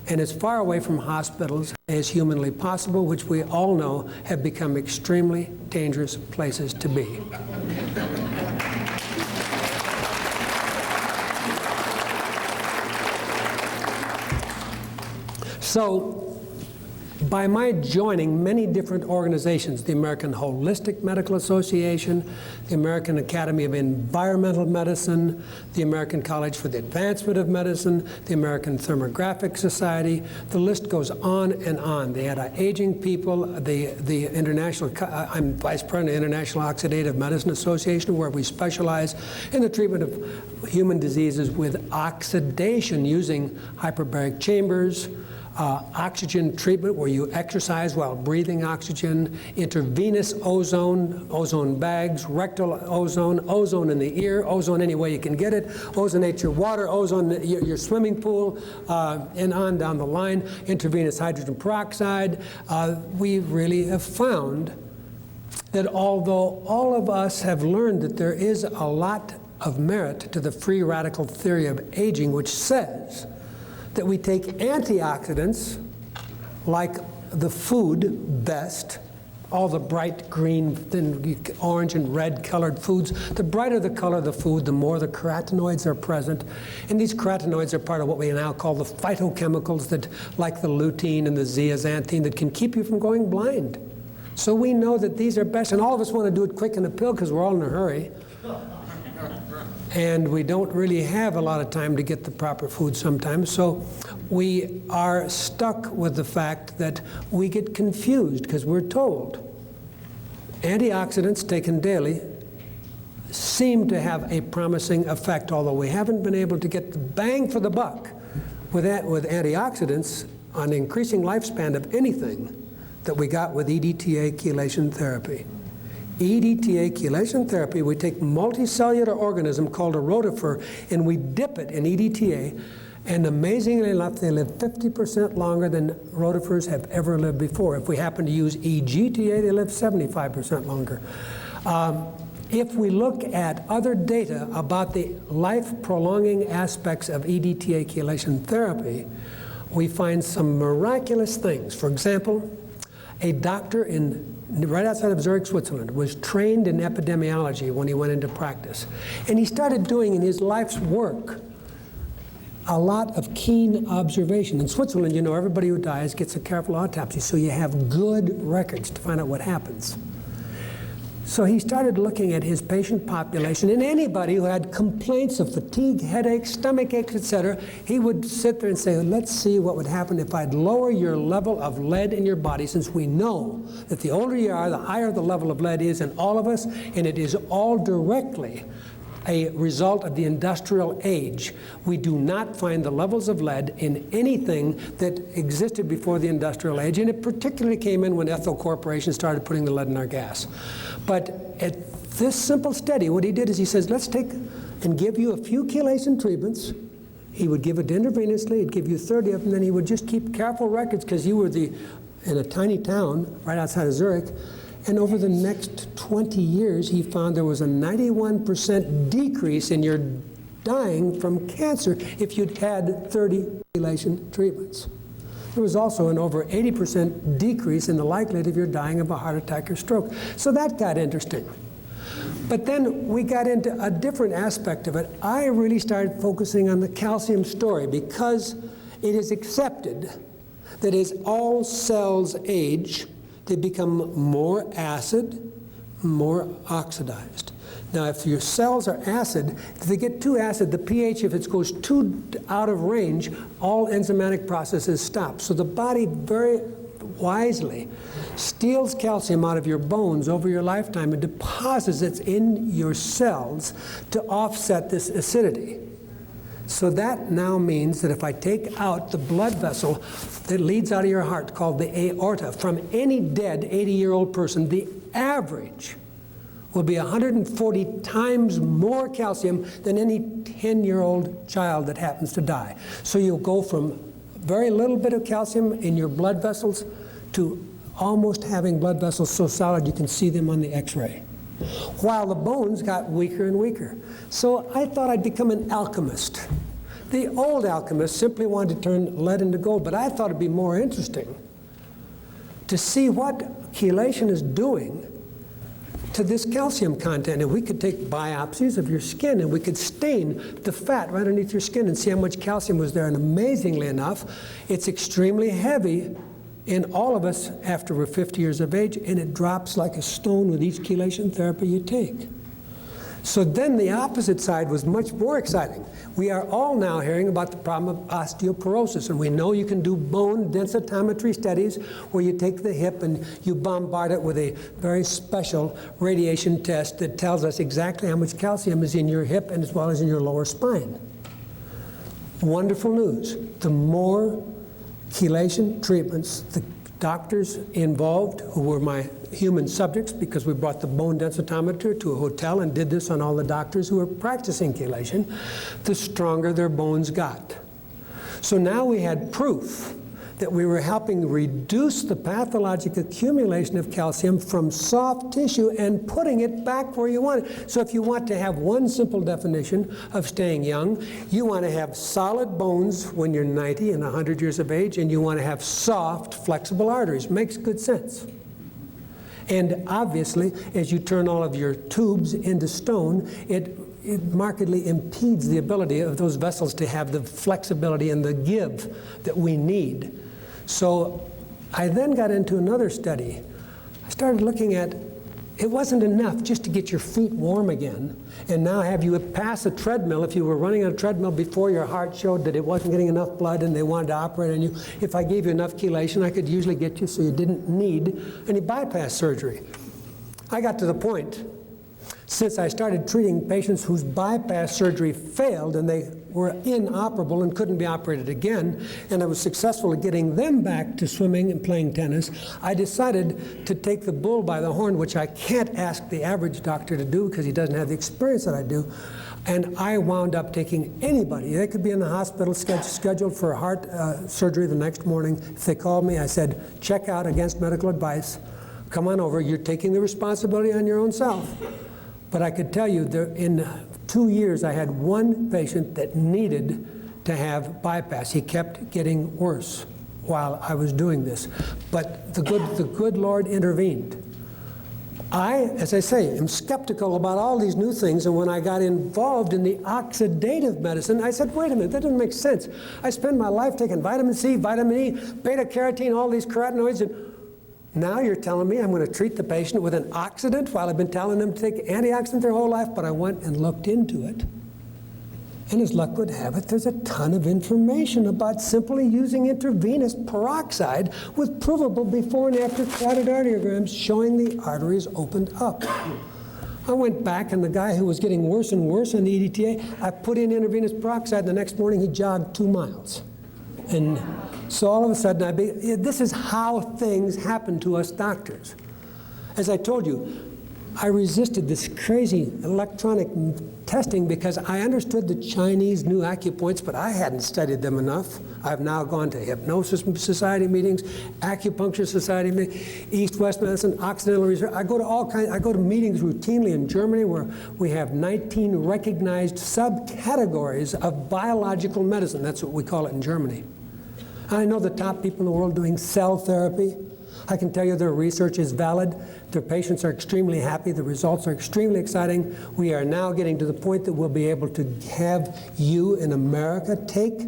and as far away from hospitals as humanly possible, which we all know have become extremely dangerous places to be. So, by my joining many different organizations, the American Holistic Medical Association, the American Academy of Environmental Medicine, the American College for the Advancement of Medicine, the American Thermographic Society, the list goes on and on. The Anti-Aging People, the International, I'm Vice President of the International Oxidative Medicine Association, where we specialize in the treatment of human diseases with oxidation using hyperbaric chambers, oxygen treatment where you exercise while breathing oxygen, intravenous ozone, ozone bags, rectal ozone, ozone in the ear, ozone any way you can get it, ozonate your water, ozone your swimming pool, and on down the line, intravenous hydrogen peroxide. We really have found that although all of us have learned that there is a lot of merit to the free radical theory of aging, which says that we take antioxidants like the food best, all the bright green, thin orange and red colored foods. The brighter the color of the food, the more the carotenoids are present. And these carotenoids are part of what we now call the phytochemicals that, like the lutein and the zeaxanthin, that can keep you from going blind. So we know that these are best, and all of us want to do it quick in a pill because we're all in a hurry. And we don't really have a lot of time to get the proper food sometimes. So we are stuck with the fact that we get confused because we're told antioxidants taken daily seem to have a promising effect, although we haven't been able to get the bang for the buck with antioxidants on increasing lifespan of anything that we got with EDTA chelation therapy. EDTA chelation therapy, we take multicellular organism called a rotifer and we dip it in EDTA, and amazingly enough, they live 50% longer than rotifers have ever lived before. If we happen to use EGTA, they live 75% longer. If we look at other data about the life-prolonging aspects of EDTA chelation therapy, we find some miraculous things. For example, a doctor right outside of Zurich, Switzerland, was trained in epidemiology when he went into practice. And he started doing in his life's work a lot of keen observation. In Switzerland, you know, everybody who dies gets a careful autopsy, so you have good records to find out what happens. So he started looking at his patient population, and anybody who had complaints of fatigue, headaches, stomach aches, etc., he would sit there and say, let's see what would happen if I'd lower your level of lead in your body, since we know that the older you are, the higher the level of lead is in all of us, and it is all directly a result of the industrial age. We do not find the levels of lead in anything that existed before the industrial age, and it particularly came in when ethyl corporation started putting the lead in our gas. But at this simple study, what he did is he says, let's take and give you a few chelation treatments. He would give it intravenously, he'd give you 30 of them, and then he would just keep careful records because you were in a tiny town right outside of Zurich. And over the next 20 years, he found there was a 91% decrease in your dying from cancer if you'd had 30 chelation treatments. There was also an over 80% decrease in the likelihood of your dying of a heart attack or stroke. So that got interesting. But then we got into a different aspect of it. I really started focusing on the calcium story because it is accepted that as all cells age, they become more acid, more oxidized. Now, if your cells are acid, if they get too acid, the pH, if it goes too out of range, all enzymatic processes stop. So the body very wisely steals calcium out of your bones over your lifetime and deposits it in your cells to offset this acidity. So that now means that if I take out the blood vessel that leads out of your heart, called the aorta, from any dead 80-year-old person, the average will be 140 times more calcium than any 10-year-old child that happens to die. So you'll go from very little bit of calcium in your blood vessels to almost having blood vessels so solid you can see them on the X-ray, while the bones got weaker and weaker. So I thought I'd become an alchemist. The old alchemists simply wanted to turn lead into gold, but I thought it'd be more interesting to see what chelation is doing to this calcium content. And we could take biopsies of your skin and we could stain the fat right underneath your skin and see how much calcium was there. And amazingly enough, it's extremely heavy in all of us after we're 50 years of age, and it drops like a stone with each chelation therapy you take. So then the opposite side was much more exciting. We are all now hearing about the problem of osteoporosis, and we know you can do bone densitometry studies where you take the hip and you bombard it with a very special radiation test that tells us exactly how much calcium is in your hip and as well as in your lower spine. Wonderful news. The more chelation treatments. The doctors involved, who were my human subjects, because we brought the bone densitometer to a hotel and did this on all the doctors who were practicing chelation, the stronger their bones got. So now we had proof that we were helping reduce the pathologic accumulation of calcium from soft tissue and putting it back where you want it. So if you want to have one simple definition of staying young, you want to have solid bones when you're 90 and 100 years of age, and you want to have soft, flexible arteries. Makes good sense. And obviously, as you turn all of your tubes into stone, it markedly impedes the ability of those vessels to have the flexibility and the give that we need. So I then got into another study. I started looking at, it wasn't enough just to get your feet warm again and now have you pass a treadmill. If you were running on a treadmill before, your heart showed that it wasn't getting enough blood and they wanted to operate on you. If I gave you enough chelation, I could usually get you so you didn't need any bypass surgery. I got to the point, since I started treating patients whose bypass surgery failed and they were inoperable and couldn't be operated again, and I was successful at getting them back to swimming and playing tennis, I decided to take the bull by the horn, which I can't ask the average doctor to do because he doesn't have the experience that I do. And I wound up taking anybody. They could be in the hospital scheduled for a heart surgery the next morning. If they called me, I said, check out against medical advice. Come on over. You're taking the responsibility on your own self. But I could tell you, in 2 years, I had one patient that needed to have bypass. He kept getting worse while I was doing this. But the good Lord intervened. I, as I say, am skeptical about all these new things, and when I got involved in the oxidative medicine, I said, wait a minute, that doesn't make sense. I spend my life taking vitamin C, vitamin E, beta-carotene, all these carotenoids, and now you're telling me I'm going to treat the patient with an oxidant while I've been telling them to take antioxidant their whole life. But I went and looked into it. And as luck would have it, there's a ton of information about simply using intravenous peroxide with provable before and after carotid arteriograms showing the arteries opened up. I went back, and the guy who was getting worse and worse on the EDTA, I put in intravenous peroxide, and the next morning he jogged 2 miles. And so all of a sudden, this is how things happen to us doctors. As I told you, I resisted this crazy electronic testing because I understood the Chinese knew acupoints, but I hadn't studied them enough. I've now gone to hypnosis society meetings, acupuncture society meetings, East-West medicine, Occidental research. I go to meetings routinely in Germany where we have 19 recognized subcategories of biological medicine. That's what we call it in Germany. I know the top people in the world doing cell therapy. I can tell you their research is valid. Their patients are extremely happy. The results are extremely exciting. We are now getting to the point that we'll be able to have you in America take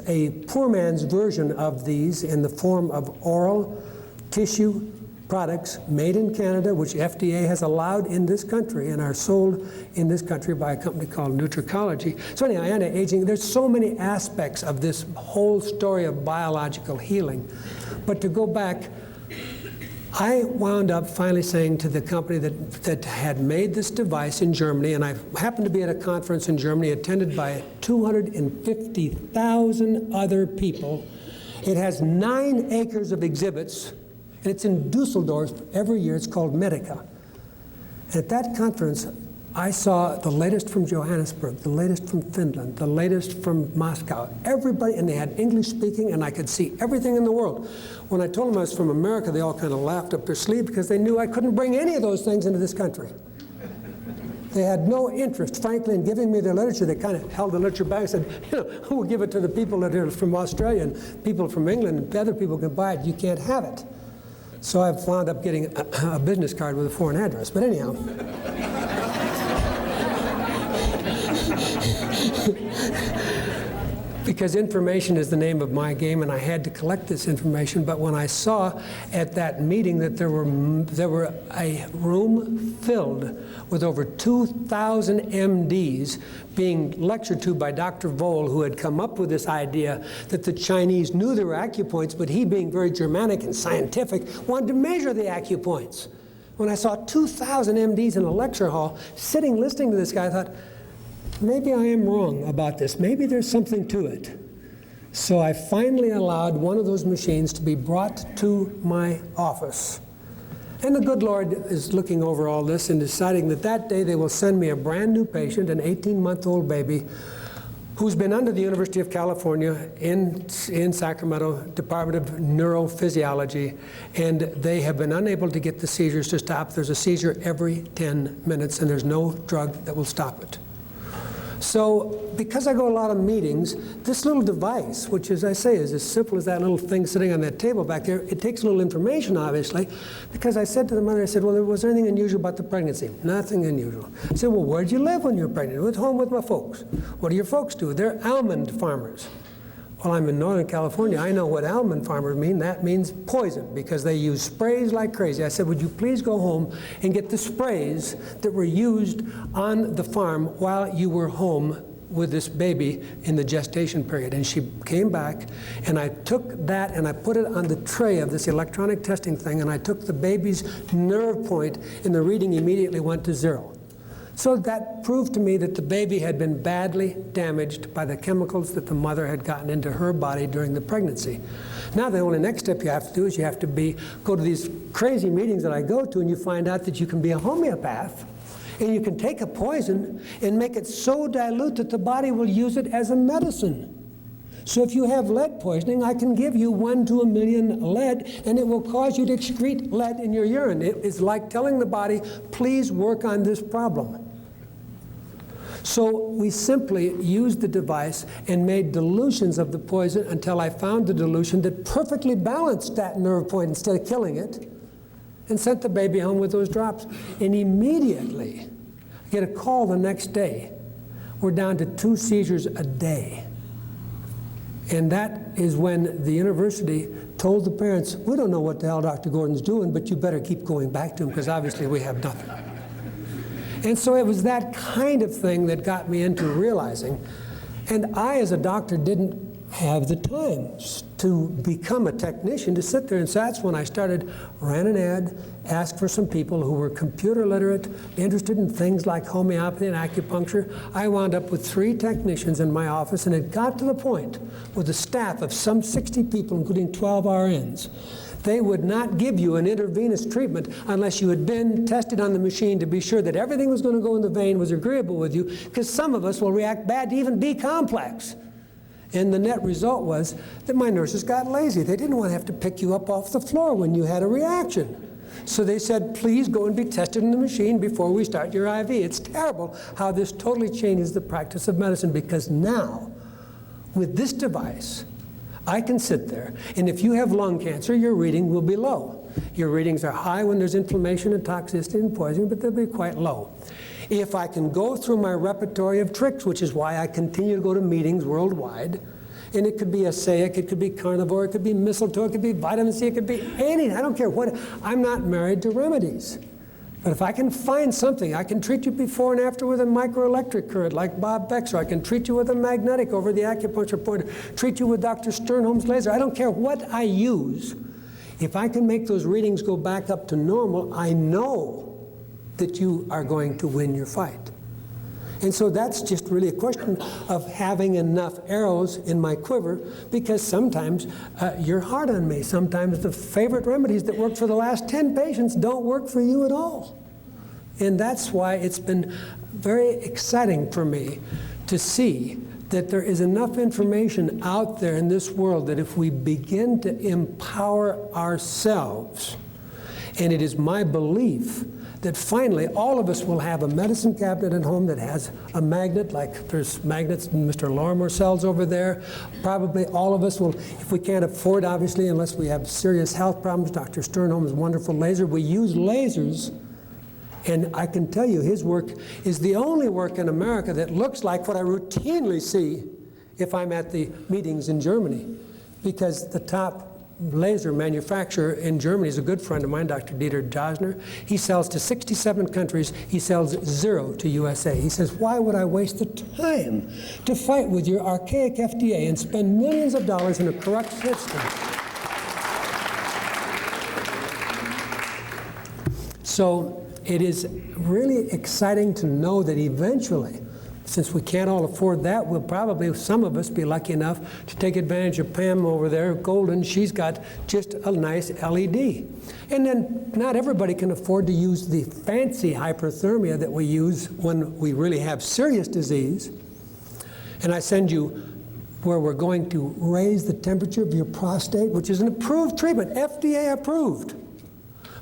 a poor man's version of these in the form of oral tissue products made in Canada, which FDA has allowed in this country and are sold in this country by a company called Nutricology. So anyhow, anti-aging, there's so many aspects of this whole story of biological healing. But to go back, I wound up finally saying to the company that had made this device in Germany, and I happened to be at a conference in Germany attended by 250,000 other people. It has 9 acres of exhibits. And it's in Dusseldorf every year. It's called Medica. And at that conference, I saw the latest from Johannesburg, the latest from Finland, the latest from Moscow. Everybody, and they had English speaking, and I could see everything in the world. When I told them I was from America, they all kind of laughed up their sleeve because they knew I couldn't bring any of those things into this country. They had no interest, frankly, in giving me their literature. They kind of held the literature back and said, we'll give it to the people that are from Australia and people from England, and other people can buy it. You can't have it. So I've wound up getting a business card with a foreign address. But anyhow. Because information is the name of my game, and I had to collect this information. But when I saw at that meeting that there were a room filled with over 2,000 MDs being lectured to by Dr. Voll, who had come up with this idea that the Chinese knew there were acupoints, but he, being very Germanic and scientific, wanted to measure the acupoints. When I saw 2,000 MDs in a lecture hall sitting listening to this guy, I thought, maybe I am wrong about this. Maybe there's something to it. So I finally allowed one of those machines to be brought to my office. And the good Lord is looking over all this and deciding that that day they will send me a brand new patient, an 18-month-old baby, who's been under the University of California in Sacramento, Department of Neurophysiology, and they have been unable to get the seizures to stop. There's a seizure every 10 minutes, and there's no drug that will stop it. So because I go to a lot of meetings, this little device, which as I say is as simple as that little thing sitting on that table back there, it takes a little information, obviously, because I said to the mother, I said, well, was there anything unusual about the pregnancy? Nothing unusual. I said, well, where'd you live when you were pregnant? I was home with my folks. What do your folks do? They're almond farmers. Well, I'm in Northern California. I know what almond farmers mean. That means poison, because they use sprays like crazy. I said, would you please go home and get the sprays that were used on the farm while you were home with this baby in the gestation period? And she came back, and I took that and I put it on the tray of this electronic testing thing, and I took the baby's nerve point, and the reading immediately went to 0. So that proved to me that the baby had been badly damaged by the chemicals that the mother had gotten into her body during the pregnancy. Now the only next step you have to do is you have to go to these crazy meetings that I go to, and you find out that you can be a homeopath, and you can take a poison and make it so dilute that the body will use it as a medicine. So if you have lead poisoning, I can give you 1 to 1 million lead, and it will cause you to excrete lead in your urine. It is like telling the body, please work on this problem. So we simply used the device and made dilutions of the poison until I found the dilution that perfectly balanced that nerve point instead of killing it, and sent the baby home with those drops. And immediately, I get a call the next day. We're down to 2 seizures a day. And that is when the university told the parents, we don't know what the hell Dr. Gordon's doing, but you better keep going back to him, because obviously we have nothing. And so it was that kind of thing that got me into realizing, and I as a doctor didn't have the time to become a technician, to sit there, and so that's when I ran an ad, asked for some people who were computer literate, interested in things like homeopathy and acupuncture. I wound up with 3 technicians in my office, and it got to the point with a staff of some 60 people, including 12 RNs, they would not give you an intravenous treatment unless you had been tested on the machine to be sure that everything was going to go in the vein was agreeable with you, because some of us will react bad to even B-complex. And the net result was that my nurses got lazy. They didn't want to have to pick you up off the floor when you had a reaction. So they said, please go and be tested in the machine before we start your IV. It's terrible how this totally changes the practice of medicine, because now, with this device, I can sit there, and if you have lung cancer, your reading will be low. Your readings are high when there's inflammation and toxicity and poisoning, but they'll be quite low. If I can go through my repertory of tricks, which is why I continue to go to meetings worldwide, and it could be Assaic, it could be carnivore, it could be mistletoe, it could be vitamin C, it could be anything, I don't care what. I'm not married to remedies. But if I can find something, I can treat you before and after with a microelectric current like Bob Beck's, or I can treat you with a magnetic over the acupuncture point, treat you with Dr. Sternholm's laser. I don't care what I use. If I can make those readings go back up to normal, I know that you are going to win your fight. And so that's just really a question of having enough arrows in my quiver, because sometimes you're hard on me. Sometimes the favorite remedies that worked for the last 10 patients don't work for you at all. And that's why it's been very exciting for me to see that there is enough information out there in this world that if we begin to empower ourselves, and it is my belief that finally all of us will have a medicine cabinet at home that has a magnet, like there's magnets Mr. Lorimer sells over there. Probably all of us will, if we can't afford, obviously, unless we have serious health problems, Dr. Sternholm's wonderful laser. We use lasers, and I can tell you his work is the only work in America that looks like what I routinely see if I'm at the meetings in Germany, because the top laser manufacturer in Germany is a good friend of mine, Dr. Dieter Josner. He sells to 67 countries. He sells 0 to USA. He says, why would I waste the time to fight with your archaic FDA and spend millions of dollars in a corrupt system? So it is really exciting to know that eventually Since we can't all afford that, we'll probably, some of us, be lucky enough to take advantage of Pam over there, Golden. She's got just a nice LED. And then not everybody can afford to use the fancy hyperthermia that we use when we really have serious disease. And I send you where we're going to raise the temperature of your prostate, which is an approved treatment, FDA approved.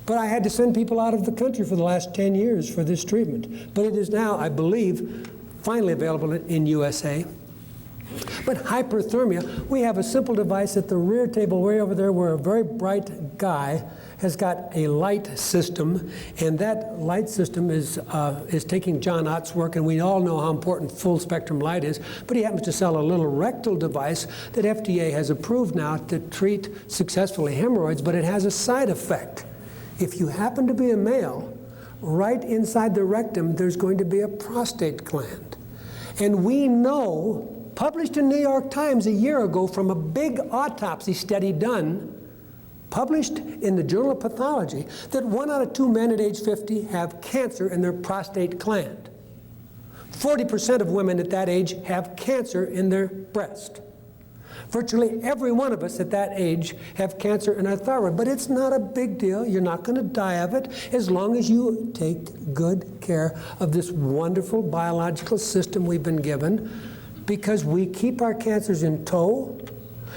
But I had to send people out of the country for the last 10 years for this treatment. But it is now, I believe, finally available in USA. But hyperthermia, we have a simple device at the rear table way over there where a very bright guy has got a light system, and that light system is taking John Ott's work, and we all know how important full spectrum light is, but he happens to sell a little rectal device that FDA has approved now to treat successfully hemorrhoids, but it has a side effect. If you happen to be a male, right inside the rectum, there's going to be a prostate gland. And we know, published in New York Times a year ago from a big autopsy study done, published in the Journal of Pathology, that 1 out of 2 men at age 50 have cancer in their prostate gland. 40% of women at that age have cancer in their breast. Virtually every one of us at that age have cancer in our thyroid, but it's not a big deal. You're not going to die of it as long as you take good care of this wonderful biological system we've been given, because we keep our cancers in tow,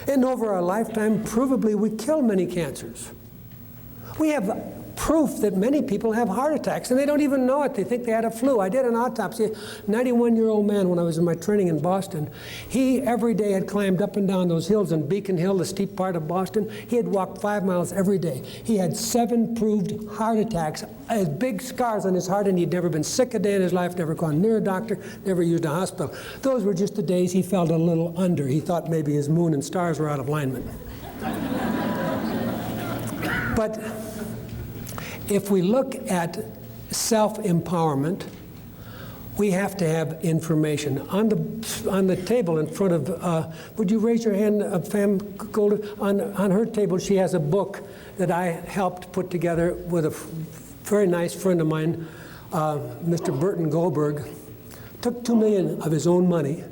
and over our lifetime, provably, we kill many cancers. We have proof that many people have heart attacks, and they don't even know it. They think they had a flu. I did an autopsy, a 91-year-old man when I was in my training in Boston. He, every day, had climbed up and down those hills in Beacon Hill, the steep part of Boston. He had walked 5 miles every day. He had 7 proved heart attacks, has big scars on his heart, and he'd never been sick a day in his life, never gone near a doctor, never used a hospital. Those were just the days he felt a little under. He thought maybe his moon and stars were out of alignment. But if we look at self-empowerment, we have to have information. On the table in front of, would you raise your hand, Pam Golden? On her table, she has a book that I helped put together with a very nice friend of mine, Mr. Burton Goldberg. Took $2 million of his own money,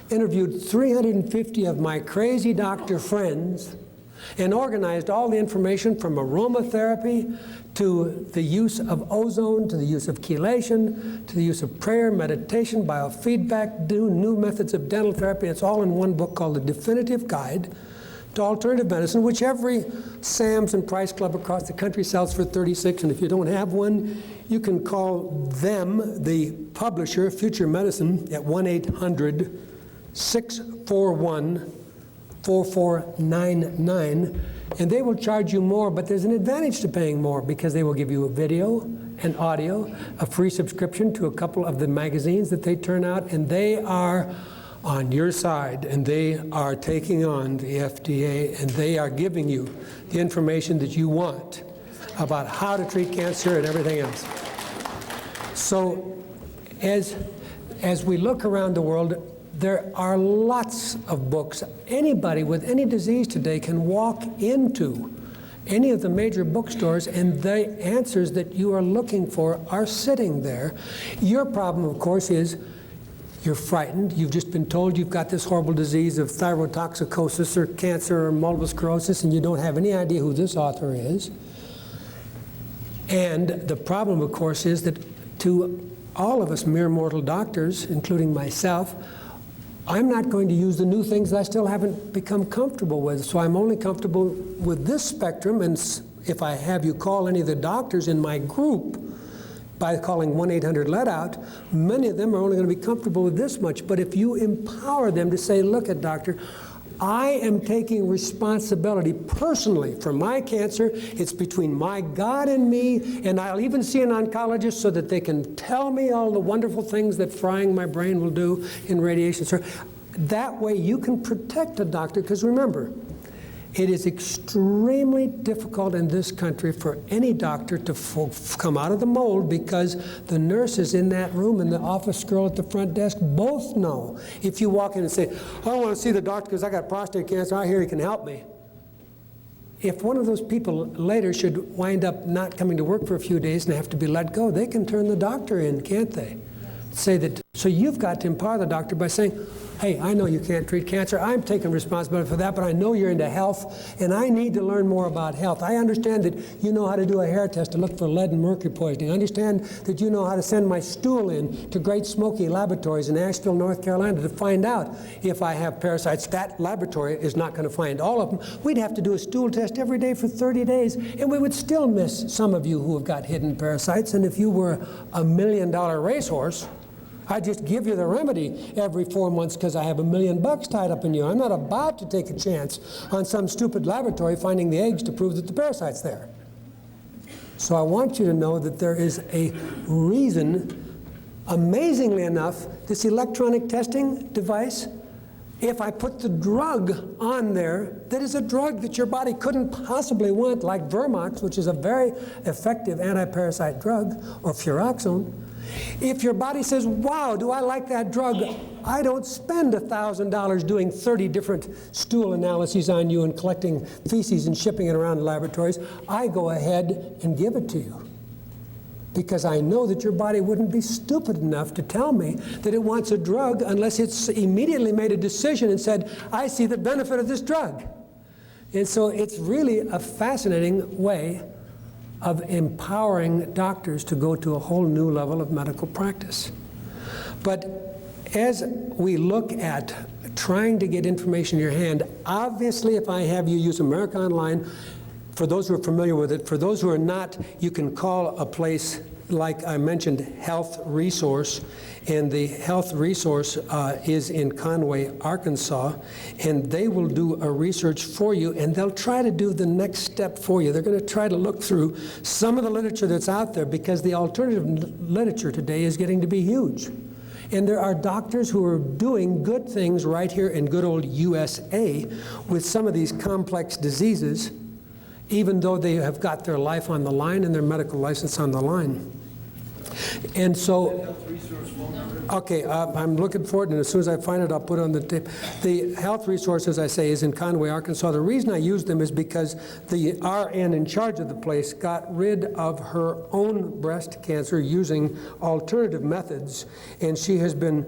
interviewed 350 of my crazy doctor friends, and organized all the information from aromatherapy to the use of ozone, to the use of chelation, to the use of prayer, meditation, biofeedback, new methods of dental therapy. It's all in one book called The Definitive Guide to Alternative Medicine, which every Sam's and Price Club across the country sells for $36. And if you don't have one, you can call them, the publisher, Future Medicine, at 1-800-641-4499, and they will charge you more, but there's an advantage to paying more because they will give you a video and audio, a free subscription to a couple of the magazines that they turn out, and they are on your side, and they are taking on the FDA, and they are giving you the information that you want about how to treat cancer and everything else. So as we look around the world, there are lots of books. Anybody with any disease today can walk into any of the major bookstores, and the answers that you are looking for are sitting there. Your problem, of course, is you're frightened. You've just been told you've got this horrible disease of thyrotoxicosis or cancer or multiple sclerosis, and you don't have any idea who this author is. And the problem, of course, is that to all of us mere mortal doctors, including myself, I'm not going to use the new things that I still haven't become comfortable with. So I'm only comfortable with this spectrum, and if I have you call any of the doctors in my group by calling 1-800-LET-OUT, many of them are only going to be comfortable with this much. But if you empower them to say, look at doctor, I am taking responsibility personally for my cancer. It's between my God and me, and I'll even see an oncologist so that they can tell me all the wonderful things that frying my brain will do in radiation. So that way you can protect a doctor, because remember, it is extremely difficult in this country for any doctor to come out of the mold, because the nurses in that room and the office girl at the front desk both know. If you walk in and say, I don't want to see the doctor because I got prostate cancer, I hear he can help me. If one of those people later should wind up not coming to work for a few days and have to be let go, they can turn the doctor in, can't they? say that, so you've got to empower the doctor by saying, hey, I know you can't treat cancer. I'm taking responsibility for that, but I know you're into health, and I need to learn more about health. I understand that you know how to do a hair test to look for lead and mercury poisoning. I understand that you know how to send my stool in to Great Smoky Laboratories in Asheville, North Carolina to find out if I have parasites. That laboratory is not going to find all of them. We'd have to do a stool test every day for 30 days, and we would still miss some of you who have got hidden parasites. And if you were a $1 million racehorse, I just give you the remedy every 4 months because I have $1 million tied up in you. I'm not about to take a chance on some stupid laboratory finding the eggs to prove that the parasite's there. So I want you to know that there is a reason, amazingly enough, this electronic testing device, if I put the drug on there, that is a drug that your body couldn't possibly want, like Vermox, which is a very effective anti-parasite drug, or furoxone. If your body says, wow, do I like that drug, I don't spend $1,000 doing 30 different stool analyses on you and collecting feces and shipping it around the laboratories. I go ahead and give it to you, because I know that your body wouldn't be stupid enough to tell me that it wants a drug unless it's immediately made a decision and said, I see the benefit of this drug. And so it's really a fascinating way of empowering doctors to go to a whole new level of medical practice. But as we look at trying to get information in your hand, obviously if I have you use America Online, for those who are familiar with it, for those who are not, you can call a place like I mentioned, Health Resource, and the Health Resource is in Conway, Arkansas, and they will do a research for you, and they'll try to do the next step for you. They're going to try to look through some of the literature that's out there, because the alternative literature today is getting to be huge. And there are doctors who are doing good things right here in good old USA with some of these complex diseases, even though they have got their life on the line and their medical license on the line. And so, okay, I'm looking for it, and as soon as I find it, I'll put it on the tape. The Health Resource, as I say, is in Conway, Arkansas. The reason I use them is because the RN in charge of the place got rid of her own breast cancer using alternative methods, and she has been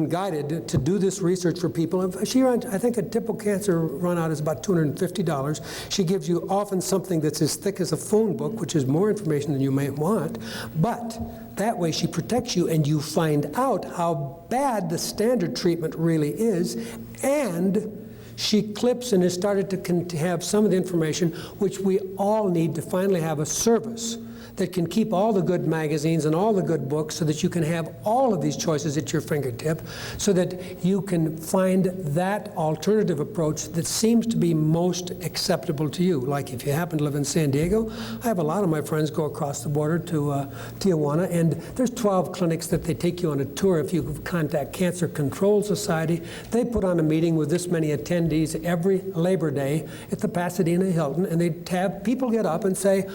guided to do this research for people. She runs, I think a typical cancer run out is about $250. She gives you often something that's as thick as a phone book, which is more information than you may want, but that way she protects you and you find out how bad the standard treatment really is, and she clips and has started to have some of the information which we all need to finally have a service that can keep all the good magazines and all the good books so that you can have all of these choices at your fingertip, so that you can find that alternative approach that seems to be most acceptable to you. Like if you happen to live in San Diego, I have a lot of my friends go across the border to Tijuana, and there's 12 clinics that they take you on a tour. If you contact Cancer Control Society, they put on a meeting with this many attendees every Labor Day at the Pasadena Hilton, and they have people get up and say,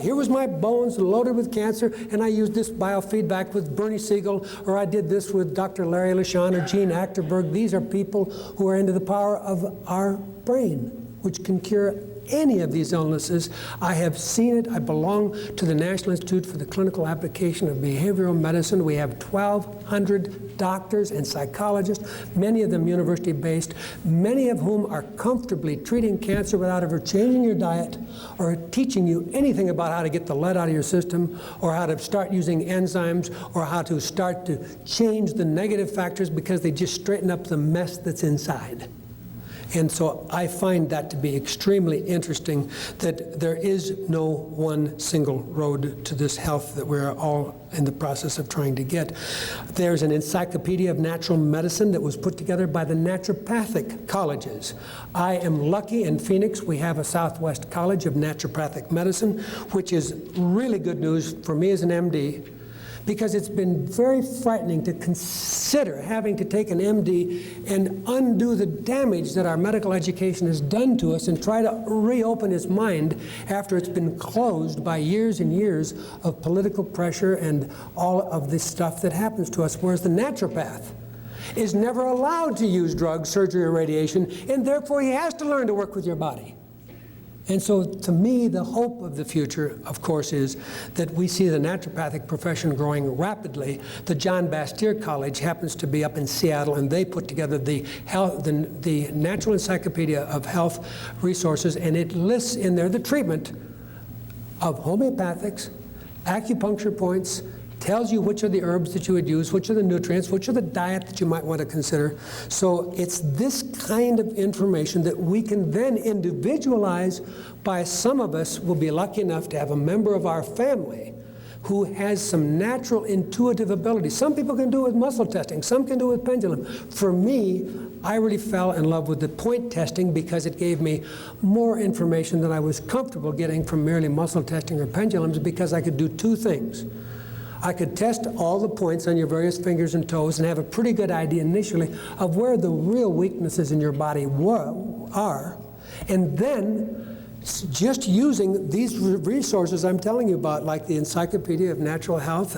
here was my bones loaded with cancer, and I used this biofeedback with Bernie Siegel, or I did this with Dr. Larry LeSean or Gene Achterberg. These are people who are into the power of our brain, which can cure any of these illnesses. I have seen it. I belong to the National Institute for the Clinical Application of Behavioral Medicine. We have 1,200 doctors and psychologists, many of them university-based, many of whom are comfortably treating cancer without ever changing your diet or teaching you anything about how to get the lead out of your system, or how to start using enzymes, or how to start to change the negative factors, because they just straighten up the mess that's inside. And so I find that to be extremely interesting, that there is no one single road to this health that we're all in the process of trying to get. There's an encyclopedia of natural medicine that was put together by the naturopathic colleges. I am lucky in Phoenix, we have a Southwest College of Naturopathic Medicine, which is really good news for me as an MD, because it's been very frightening to consider having to take an MD and undo the damage that our medical education has done to us and try to reopen his mind after it's been closed by years and years of political pressure and all of this stuff that happens to us, whereas the naturopath is never allowed to use drugs, surgery, or radiation, and therefore he has to learn to work with your body. And so to me, the hope of the future, of course, is that we see the naturopathic profession growing rapidly. The John Bastyr College happens to be up in Seattle, and they put together the Natural Encyclopedia of Health Resources, and it lists in there the treatment of homeopathics, acupuncture points, tells you which are the herbs that you would use, which are the nutrients, which are the diet that you might want to consider. So it's this kind of information that we can then individualize by. Some of us will be lucky enough to have a member of our family who has some natural intuitive ability. Some people can do it with muscle testing, some can do it with pendulum. For me, I really fell in love with the point testing because it gave me more information than I was comfortable getting from merely muscle testing or pendulums, because I could do two things. I could test all the points on your various fingers and toes and have a pretty good idea initially of where the real weaknesses in your body are. And then just using these resources I'm telling you about, like the Encyclopedia of Natural Health,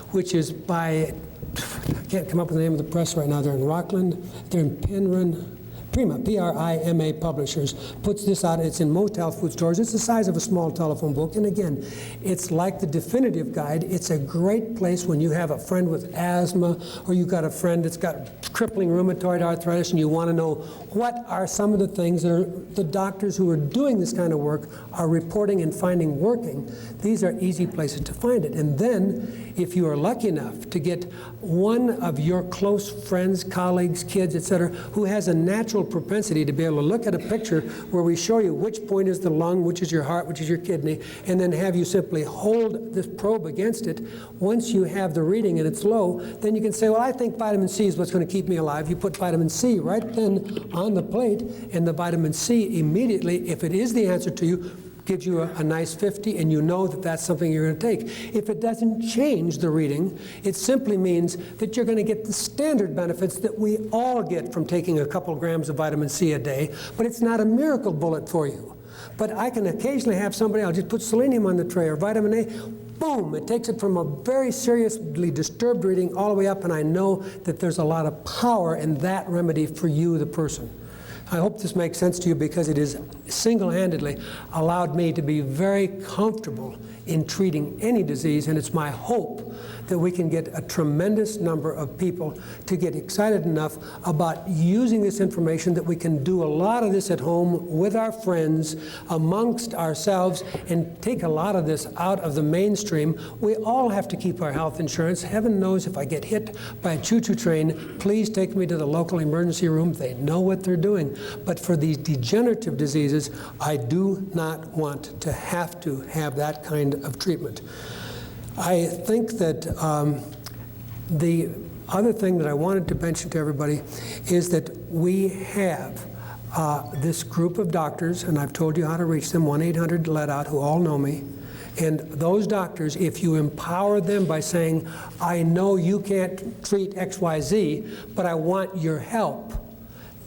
which is by, I can't come up with the name of the press right now. They're in Rockland, they're in Penryn. Prima, P-R-I-M-A Publishers, puts this out. It's in most health food stores. It's the size of a small telephone book. And again, it's like the definitive guide. It's a great place when you have a friend with asthma, or you've got a friend that's got crippling rheumatoid arthritis, and you want to know what are some of the things that the doctors who are doing this kind of work are reporting and finding working. These are easy places to find it. And then, if you are lucky enough to get one of your close friends, colleagues, kids, etc., who has a natural propensity to be able to look at a picture where we show you which point is the lung, which is your heart, which is your kidney, and then have you simply hold this probe against it. Once you have the reading and it's low, then you can say, well, I think vitamin C is what's going to keep me alive. You put vitamin C right then on the plate, and the vitamin C immediately, if it is the answer to you, gives you a nice 50, and you know that that's something you're going to take. If it doesn't change the reading, it simply means that you're going to get the standard benefits that we all get from taking a couple grams of vitamin C a day, but it's not a miracle bullet for you. But I can occasionally have somebody, I'll just put selenium on the tray, or vitamin A, boom, it takes it from a very seriously disturbed reading all the way up, and I know that there's a lot of power in that remedy for you, the person. I hope this makes sense to you, because it has single-handedly allowed me to be very comfortable in treating any disease, and it's my hope that we can get a tremendous number of people to get excited enough about using this information that we can do a lot of this at home with our friends, amongst ourselves, and take a lot of this out of the mainstream. We all have to keep our health insurance. Heaven knows if I get hit by a choo-choo train, please take me to the local emergency room. They know what they're doing. But for these degenerative diseases, I do not want to have that kind of treatment. I think that the other thing that I wanted to mention to everybody is that we have this group of doctors, and I've told you how to reach them, 1-800-LET-OUT, who all know me. And those doctors, if you empower them by saying, I know you can't treat XYZ, but I want your help,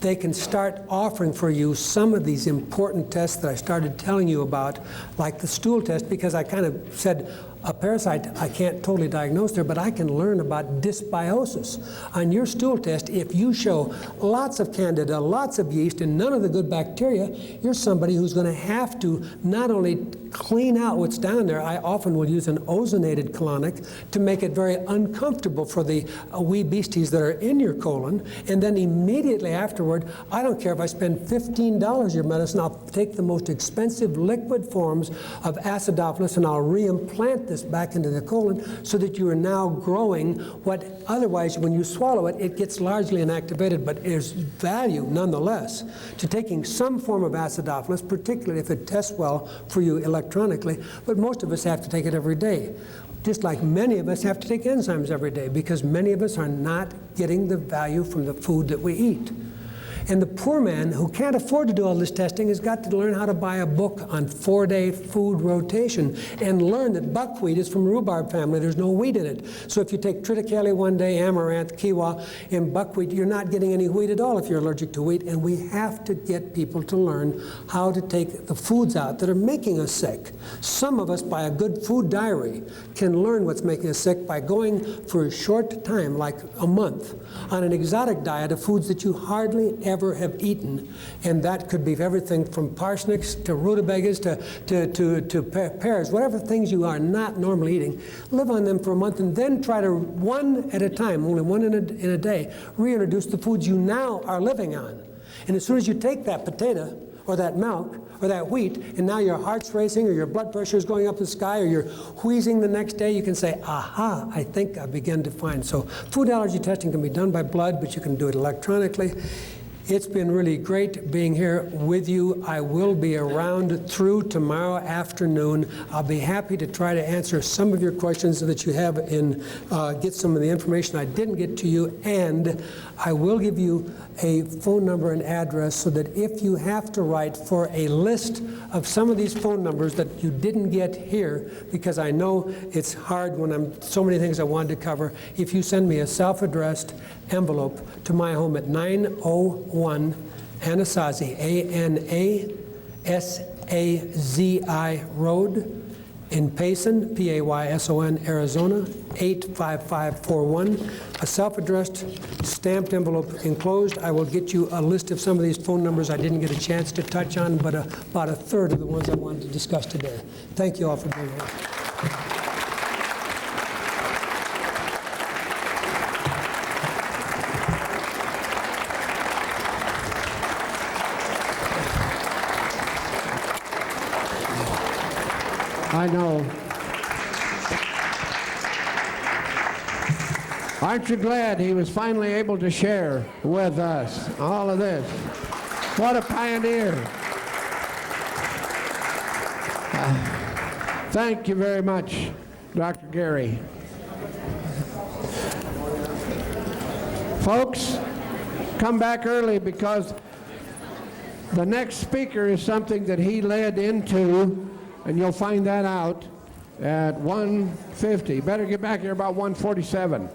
they can start offering for you some of these important tests that I started telling you about, like the stool test, because I kind of said, a parasite I can't totally diagnose there, but I can learn about dysbiosis. On your stool test, if you show lots of candida, lots of yeast, and none of the good bacteria, you're somebody who's going to have to not only clean out what's down there. I often will use an ozonated colonic to make it very uncomfortable for the wee beasties that are in your colon. And then immediately afterward, I don't care if I spend $15 your medicine, I'll take the most expensive liquid forms of acidophilus and I'll reimplant this back into the colon so that you are now growing what otherwise, when you swallow it, it gets largely inactivated, but there's value nonetheless to taking some form of acidophilus, particularly if it tests well for you electronically, but most of us have to take it every day. Just like many of us have to take enzymes every day, because many of us are not getting the value from the food that we eat. And the poor man who can't afford to do all this testing has got to learn how to buy a book on 4-day food rotation and learn that buckwheat is from rhubarb family. There's no wheat in it. So if you take triticale one day, amaranth, quinoa, and buckwheat, you're not getting any wheat at all if you're allergic to wheat. And we have to get people to learn how to take the foods out that are making us sick. Some of us, by a good food diary, can learn what's making us sick by going for a short time, like a month, on an exotic diet of foods that you hardly ever ever have eaten. And that could be everything from parsnips to rutabagas to pears, whatever things you are not normally eating. Live on them for a month and then try to, one at a time, only one in a day, reintroduce the foods you now are living on. And as soon as you take that potato or that milk or that wheat, and now your heart's racing or your blood pressure is going up the sky or you're wheezing the next day, you can say, aha, I think I began to find. So food allergy testing can be done by blood, but you can do it electronically. It's been really great being here with you. I will be around through tomorrow afternoon. I'll be happy to try to answer some of your questions that you have and get some of the information I didn't get to you. And I will give you a phone number and address so that if you have to write for a list of some of these phone numbers that you didn't get here, because I know it's hard when I'm so many things I wanted to cover, if you send me a self-addressed envelope to my home at 901 Anasazi, A-N-A-S-A-Z-I Road in Payson, P-A-Y-S-O-N, Arizona, 85541. A self-addressed stamped envelope enclosed. I will get you a list of some of these phone numbers I didn't get a chance to touch on, but about a third of the ones I wanted to discuss today. Thank you all for being here. I know. Aren't you glad he was finally able to share with us all of this? What a pioneer. Thank you very much, Dr. Gary. Folks, come back early because the next speaker is something that he led into, and you'll find that out at 1:50. Better get back here about 1:47.